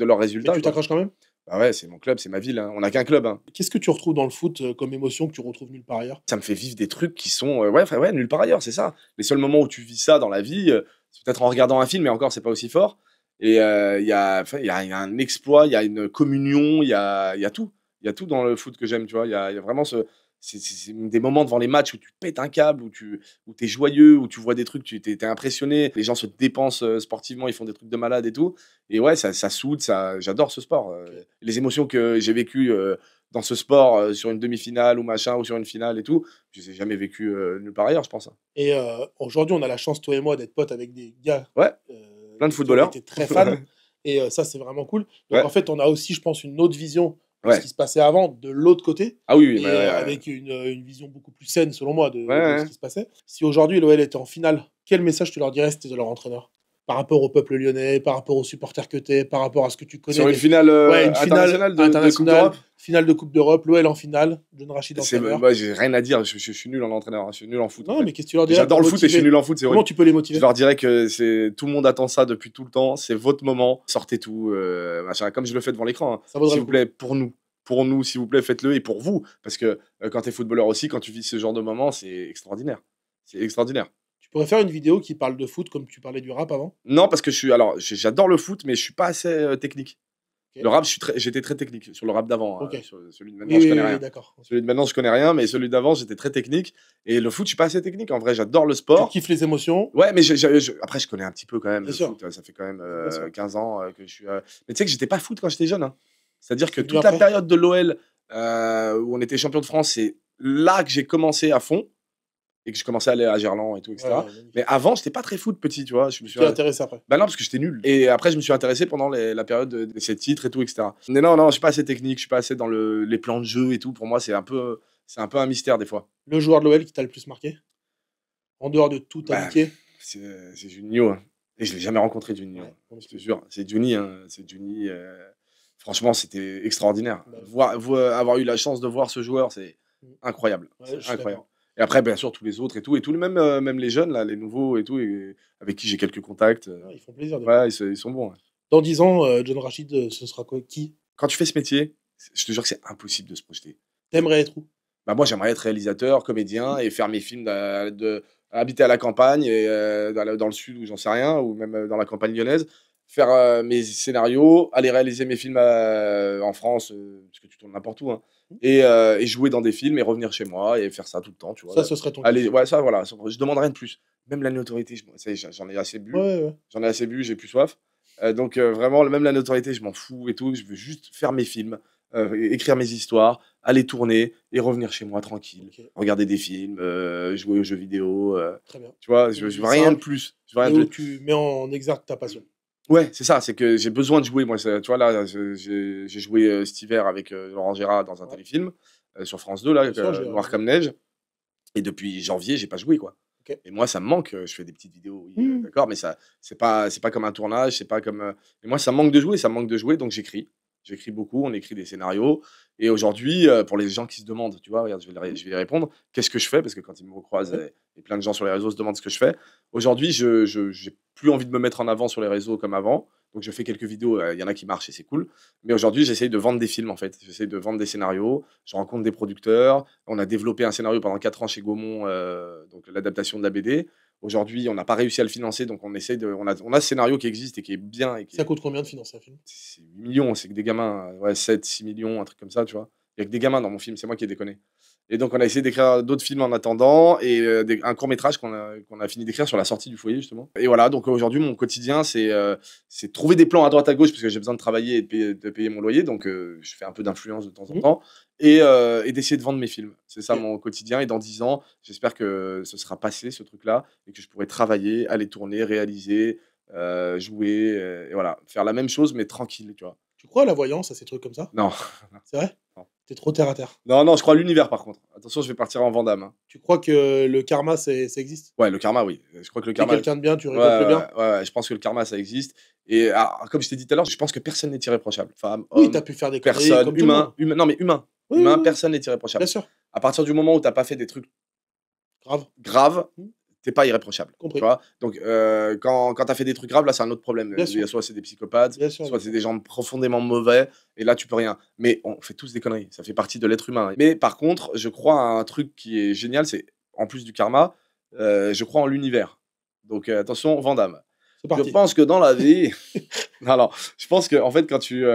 leurs Mais résultats. tu quoi. t'accroches quand même. Bah ouais, c'est mon club, c'est ma ville. Hein. On n'a qu'un club. Hein. Qu'est-ce que tu retrouves dans le foot comme émotion que tu retrouves nulle part ailleurs? Ça me fait vivre des trucs qui sont ouais, nulle part ailleurs, c'est ça. Les seuls moments où tu vis ça dans la vie, c'est peut-être en regardant un film, mais encore, c'est pas aussi fort. Et il y a un exploit, il y a une communion, il y a tout. Il y a tout dans le foot que j'aime, tu vois. Il y a vraiment c'est des moments devant les matchs où tu pètes un câble, où t'es joyeux, où tu vois des trucs, t'es impressionné. Les gens se dépensent sportivement, ils font des trucs de malade et tout. Et ouais, ça soude, j'adore ce sport. Les émotions que j'ai vécues dans ce sport, sur une demi-finale ou machin, ou sur une finale et tout, je les ai jamais vécues nulle part ailleurs, je pense. Hein. Et aujourd'hui, on a la chance, toi et moi, d'être potes avec des gars. Ouais. Plein de footballeurs. Qui étaient très fans. Et ça, c'est vraiment cool. Donc Ouais. en fait, on a aussi, je pense, une autre vision ce qui se passait avant de l'autre côté. Ah oui, oui, Et avec une vision beaucoup plus saine, selon moi, de Ouais. ce qui se passait. Si aujourd'hui l'OL était en finale, quel message tu leur dirais si tu étais leur entraîneur? Par rapport au peuple lyonnais, par rapport aux supporters que tu es, par rapport à ce que tu connais Sur une finale Ouais, une finale internationale de Coupe d'Europe. finale de Coupe d'Europe, l'OL en finale, John Rachid entraîneur. Moi, j'ai rien à dire. Je suis nul en entraîneur. Je suis nul en foot. Non, en fait. mais qu'est-ce que tu leur dirais J'adore pour le foot et je suis motiver nul en foot. C'est Comment horrible. tu peux les Je motiver? leur dirais que tout le monde attend ça depuis tout le temps. C'est votre moment. Sortez tout. Machin, comme je le fais devant l'écran. Hein. Ça vaudrait S'il le vous coup. plaît, pour nous, s'il vous plaît, faites-le. Et pour vous. Parce que quand tu es footballeur aussi, quand tu vis ce genre de moment, c'est extraordinaire. C'est extraordinaire. Tu pourrais faire une vidéo qui parle de foot comme tu parlais du rap avant? Non, parce que j'adore le foot, mais je suis pas assez technique. Ok. Le rap, j'étais très technique. Sur le rap d'avant. Ok. Sur celui de maintenant, je connais rien. D'accord. Celui de maintenant, je connais rien, mais celui d'avant, j'étais très technique. Et le foot, je suis pas assez technique. En vrai, j'adore le Tu sport. kiffes les émotions? Ouais, mais après, je connais un petit peu quand même Bien le sûr. foot. Ça fait quand même Bien sûr. 15 ans que je suis. Mais tu sais que j'étais pas foot quand j'étais jeune. Hein. C'est-à-dire que C'est venu toute la après. période de l'OL où on était champion de France, c'est là que j'ai commencé à fond et que je commençais à aller à Gerland et tout, etc. Ouais, magnifique. Mais avant, j'étais pas très foot petit, tu vois. Je me Tu suis t'es intéressé après. Bah non, parce que j'étais nul. Et après, je me suis intéressé pendant la période de ces titres et tout, etc. Mais non, je suis pas assez technique, je suis pas assez dans les plans de jeu et tout. Pour moi, c'est un peu un mystère des fois. Le joueur de l'OL qui t'a le plus marqué? En dehors de toute Bah, amitié? c'est Juninho. Hein. Et je l'ai jamais rencontré, Juninho. Ouais, Je te jure. C'est Juni. Hein. C'est Juni. Franchement, c'était extraordinaire. Bah, Avoir eu la chance de voir ce joueur, c'est incroyable. Ouais, C'est je suis incroyable. d'accord. Et après, bien sûr, tous les autres et tout. Et tout, même les jeunes, là, les nouveaux et tout, avec qui j'ai quelques contacts. Ouais, ils font plaisir. Des fois. Ouais, ils sont bons. Ouais. Dans 10 ans, John Rachid, ce sera quoi? Qui? Quand tu fais ce métier, je te jure que c'est impossible de se projeter. T'aimerais être où? Bah moi, j'aimerais être réalisateur, comédien et faire mes films, habiter à la campagne et dans le sud ou j'en sais rien, ou même dans la campagne lyonnaise, faire mes scénarios, aller réaliser mes films en France, parce que tu tournes n'importe où, hein, et jouer dans des films et revenir chez moi et faire ça tout le temps, tu vois. Ça, ce serait ton Allez, kiff. ouais, ça, voilà, je demande rien de plus. Même la notoriété, ça y est, j'en ai assez bu. Ouais. J'en ai assez bu, j'ai plus soif. Donc vraiment, même la notoriété, je m'en fous et tout. Je veux juste faire mes films, écrire mes histoires, aller tourner et revenir chez moi tranquille. Ok. Regarder des films, jouer aux jeux vidéo. Très bien. Tu vois, Une je vie veux rien de simple. plus. Je veux rien Et de où plus. tu mets en exergue ta passion. Ouais, c'est ça, c'est que j'ai besoin de jouer. Moi, tu vois, là, j'ai joué cet hiver avec Laurent Gérard dans un Ouais. téléfilm sur France 2, là, Bien sûr, j'ai Noir regardé. comme neige. Et depuis janvier, j'ai pas joué, quoi. Ok. Et moi, ça me manque. Je fais des petites vidéos, oui, Mmh. d'accord, mais ça, c'est pas comme un tournage, c'est pas comme. Et moi, ça me manque de jouer, donc j'écris. J'écris beaucoup, on écrit des scénarios. Et aujourd'hui, pour les gens qui se demandent, tu vois, regarde, je vais les répondre. Qu'est-ce que je fais? Parce que quand ils me recroisent, Ouais. et plein de gens sur les réseaux se demandent ce que je fais. Aujourd'hui, j'ai plus envie de me mettre en avant sur les réseaux comme avant. Donc, je fais quelques vidéos. Il y en a qui marchent et c'est cool. Mais aujourd'hui, j'essaye de vendre des films, en fait. J'essaye de vendre des scénarios. Je rencontre des producteurs. On a développé un scénario pendant 4 ans chez Gaumont, donc l'adaptation de la BD. Aujourd'hui, on n'a pas réussi à le financer, donc on essaye on a ce scénario qui existe et qui est bien. Et qui Ça coûte combien de financer un film? c'est 8 millions, c'est que des gamins, ouais, 7, 6 millions, un truc comme ça, tu vois. Il y a que des gamins dans mon film, c'est moi qui ai déconné. Et donc, on a essayé d'écrire d'autres films en attendant et un court-métrage qu'on a fini d'écrire sur la sortie du foyer, justement. Et voilà, donc aujourd'hui, mon quotidien, c'est trouver des plans à droite à gauche parce que j'ai besoin de travailler et de payer mon loyer. Donc, je fais un peu d'influence de temps en temps et d'essayer de vendre mes films. C'est ça Ok. mon quotidien. Et dans 10 ans, j'espère que ce sera passé, ce truc-là, et que je pourrai travailler, aller tourner, réaliser, jouer, et voilà. Faire la même chose, mais tranquille, tu vois. Tu crois à la voyance, à ces trucs comme ça? Non. C'est vrai? Non. T'es trop terre à terre. Non, je crois à l'univers, par contre. Attention, je vais partir en Vandame. Hein. Tu crois que le karma, ça existe? Ouais, le karma, oui. Je crois que le T'es karma. quelqu'un de bien, tu Ouais, récoltes le bien? ouais, je pense que le karma, ça existe. Et comme je t'ai dit tout à l'heure, je pense que personne n'est irréprochable. Femme, Oui, homme, t'as pu faire des conneries personne, comme tout le monde. humain. Non, mais humain. Oui, Humain, oui. personne n'est irréprochable. Bien sûr. À partir du moment où t'as pas fait des trucs Grave. graves, Mmh. t'es pas irréprochable. Compris. Tu vois. Donc, quand t'as fait des trucs graves, là, c'est un autre problème. Bien sûr. Soit c'est des psychopathes, Bien sûr, soit bien c'est sûr. des gens profondément mauvais, et là, tu peux rien. Mais on fait tous des conneries. Ça fait partie de l'être humain. Mais par contre, je crois à un truc qui est génial, c'est, en plus du karma, je crois en l'univers. Donc, attention, Vandame. C'est parti. Je pense que dans la vie. Alors, je pense que, en fait, quand tu.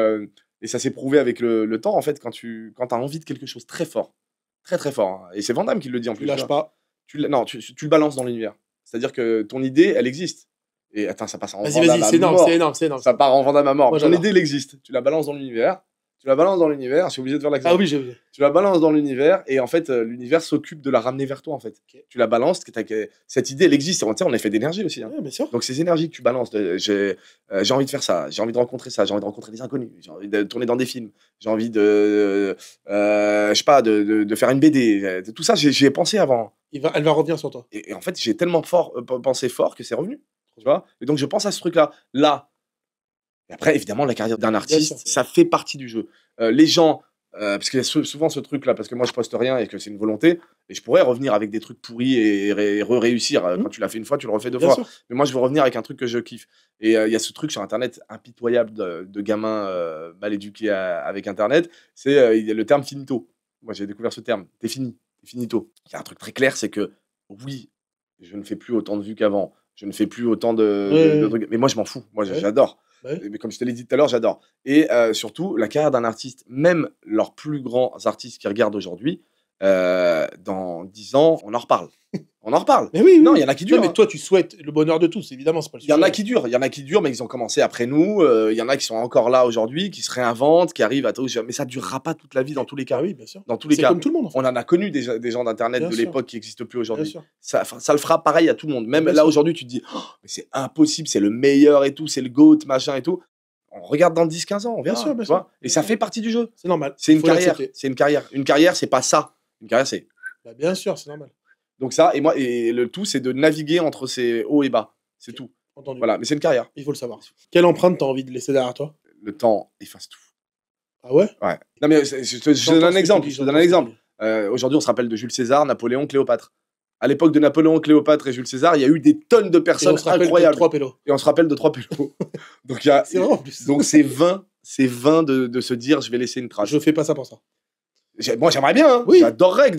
Et ça s'est prouvé avec le temps, en fait, quand as envie de quelque chose très fort, très très fort, hein, et c'est Vandame qui le dit en Tu plus. lâches Tu vois, pas. non, tu le balances dans l'univers. C'est-à-dire que ton idée, elle existe. Et attends, ça passe en Vas-y, Vandame vas-y, à c'est énorme, mort. c'est énorme, c'est énorme. Ça part en Vandame à mort. Moi, Ton j'adore. idée, elle existe. Tu la balances dans l'univers. Tu la balances dans l'univers, je suis obligé de faire l'accent. Ah oui, j'ai vu. Tu la balances dans l'univers et en fait, l'univers s'occupe de la ramener vers toi en fait. Ok. Tu la balances, cette idée, elle existe. Tu sais, on est fait d'énergie aussi. Hein. Ouais, bien sûr. Donc ces énergies que tu balances, j'ai envie de faire ça, j'ai envie de rencontrer ça, j'ai envie de rencontrer des inconnus, j'ai envie de tourner dans des films, j'ai envie je sais pas, de faire une BD. Tout ça, j'y ai pensé avant. Elle va revenir sur toi. Et en fait, j'ai tellement pensé fort que c'est revenu. Tu vois. Et donc je pense à ce truc-là. Là. Et après, évidemment, la carrière d'un artiste, ça fait partie du jeu. Les gens, parce qu'il y a souvent ce truc-là, parce que moi je poste rien et que c'est une volonté, et je pourrais revenir avec des trucs pourris et réussir. Quand tu l'as fait une fois, tu le refais deux fois. Sûr. Mais moi je veux revenir avec un truc que je kiffe. Et il y a ce truc sur Internet impitoyable de gamins mal éduqués avec Internet, c'est le terme finito. Moi j'ai découvert ce terme, t'es fini, t'es finito. Il y a un truc très clair, c'est que oui, je ne fais plus autant de vues qu'avant, je ne fais plus autant de trucs, mais moi je m'en fous, moi j'adore. Ouais. Mais comme je te l'ai dit tout à l'heure, j'adore. Et surtout, la carrière d'un artiste, même leurs plus grands artistes qui regardent aujourd'hui, dans 10 ans, on en reparle. On en reparle. Mais oui, non, il y en a qui durent. Non, mais toi, tu souhaites le bonheur de tous, évidemment, c'est pas le sujet. Il y en a qui durent, mais ils ont commencé après nous. Il y en a qui sont encore là aujourd'hui, qui se réinventent, qui arrivent à tout. Mais ça durera pas toute la vie dans tous les cas. Ah oui, bien sûr. Dans tous les cas. C'est comme tout le monde. En fait. On en a connu des gens d'Internet de l'époque qui n'existent plus aujourd'hui. Ça le fera pareil à tout le monde. Même bien là, aujourd'hui, tu te dis, oh, mais c'est impossible, c'est le meilleur et tout, c'est le GOAT, machin et tout. On regarde dans 10-15 ans, on verra. Bien sûr. Et ça fait partie du jeu. C'est normal. C'est une carrière. C'est une carrière. Une carrière, c'est pas ça. Une carrière, c'est. Bah bien sûr, c'est normal. Donc ça, et le tout, c'est de naviguer entre ces hauts et bas. C'est tout. Entendu. Voilà, mais c'est une carrière. Il faut le savoir. Quelle empreinte t'as envie de laisser derrière toi? Le temps efface tout. Ah ouais? Ouais. Non mais je te donne un exemple. Aujourd'hui, on se rappelle de Jules César, Napoléon, Cléopâtre. À l'époque de Napoléon, Cléopâtre et Jules César, il y a eu des tonnes de personnes incroyables. Et on se rappelle de 3 pélos. Donc c'est vrai en plus. Donc c'est vain de se dire je vais laisser une trace. Je fais pas ça pour ça. Moi j'aimerais bien, hein. Oui. J'adorerais que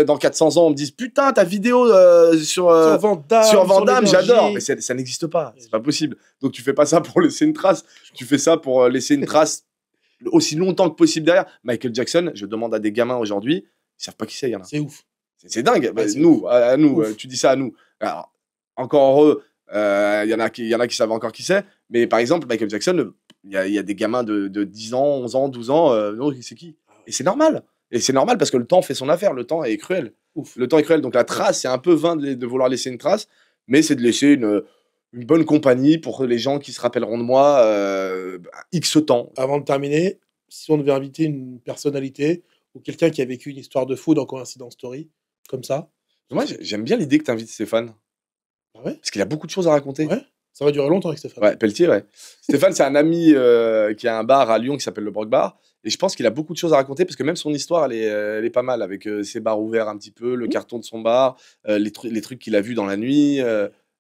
dans 400 ans on me dise putain ta vidéo sur Van Damme, j'adore, mais ça n'existe pas, c'est pas possible. Donc tu fais pas ça pour laisser une trace, tu fais ça pour laisser une trace aussi longtemps que possible derrière. Michael Jackson, je demande à des gamins aujourd'hui, ils savent pas qui c'est, il y en a. C'est ouf. C'est dingue, à nous, tu dis ça à nous. Alors, encore heureux, il y en a qui savent encore qui c'est, mais par exemple Michael Jackson, il y a des gamins de 10 ans, 11 ans, 12 ans, non, c'est qui? Et c'est normal. Et c'est normal parce que le temps fait son affaire. Le temps est cruel. Ouf. Le temps est cruel. Donc la trace, c'est un peu vain de vouloir laisser une trace, mais c'est de laisser une bonne compagnie pour les gens qui se rappelleront de moi X temps. Avant de terminer, si on devait inviter une personnalité ou quelqu'un qui a vécu une histoire de fou dans Coïncidence Story, comme ça. Moi, j'aime bien l'idée que tu invites Stéphane. Ah ouais? Parce qu'il a beaucoup de choses à raconter. Ouais. Ça va durer longtemps avec Stéphane. Ouais, Pelletier, ouais. Stéphane, c'est un ami qui a un bar à Lyon qui s'appelle le Broc Bar. Et je pense qu'il a beaucoup de choses à raconter parce que même son histoire, elle est pas mal avec ses bars ouverts un petit peu, le carton de son bar, les trucs qu'il a vus dans la nuit,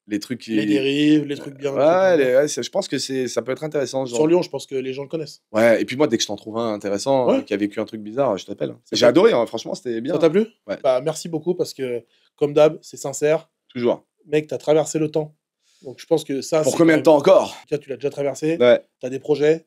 les trucs les dérives, les trucs bien. Je pense que ça peut être intéressant. Sur Lyon, je pense que les gens le connaissent. Ouais, et puis moi, dès que je t'en trouve un intéressant qui a vécu un truc bizarre, je t'appelle. J'ai adoré, hein, franchement, c'était bien. Ça t'a plu? Ouais. Bah, merci beaucoup parce que, comme d'hab, c'est sincère. Toujours. Mec, t'as traversé le temps. Donc je pense que ça. Pour combien de temps encore? Tu l'as déjà traversé. Ouais. T'as des projets.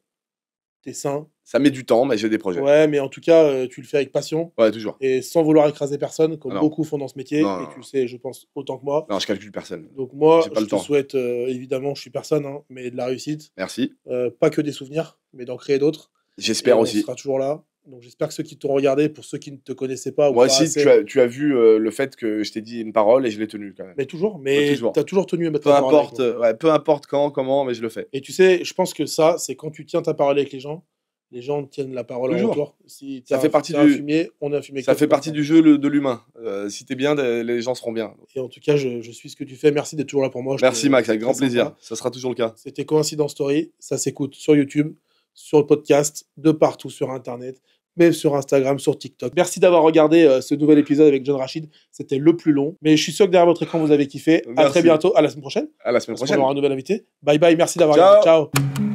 T'es sain. Ça met du temps, mais j'ai des projets. Ouais, mais en tout cas, tu le fais avec passion. Ouais, toujours. Et sans vouloir écraser personne, comme beaucoup font dans ce métier. Non, et tu le sais, je pense, autant que moi. Non, je calcule personne. Donc moi, je te souhaite, évidemment, je suis personne, hein, mais de la réussite. Merci. Pas que des souvenirs, mais d'en créer d'autres. J'espère aussi. On sera toujours là. Donc j'espère que ceux qui t'ont regardé, pour ceux qui ne te connaissaient pas... Moi aussi, tu as vu le fait que je t'ai dit une parole et je l'ai tenue quand même. Mais toujours, t'as toujours tenu ta parole. Peu importe quand, comment, mais je le fais. Et tu sais, je pense que ça, c'est quand tu tiens ta parole avec les gens tiennent la parole en retour. Si ça fait partie du fumier, on a un fumier. Ça fait partie du jeu de l'humain. Si t'es bien, les gens seront bien. Et en tout cas, je suis ce que tu fais. Merci d'être toujours là pour moi. Merci Max, avec grand plaisir. Ça sera toujours le cas. C'était Coïncidence Story. Ça s'écoute sur YouTube, sur le podcast, de partout sur Internet, même sur Instagram, sur TikTok. Merci d'avoir regardé ce nouvel épisode avec John Rachid. C'était le plus long. Mais je suis sûr que derrière votre écran, vous avez kiffé. Merci. À très bientôt. À la semaine prochaine. À la semaine prochaine. On aura un nouvel invité. Bye bye. Merci d'avoir regardé. Ciao.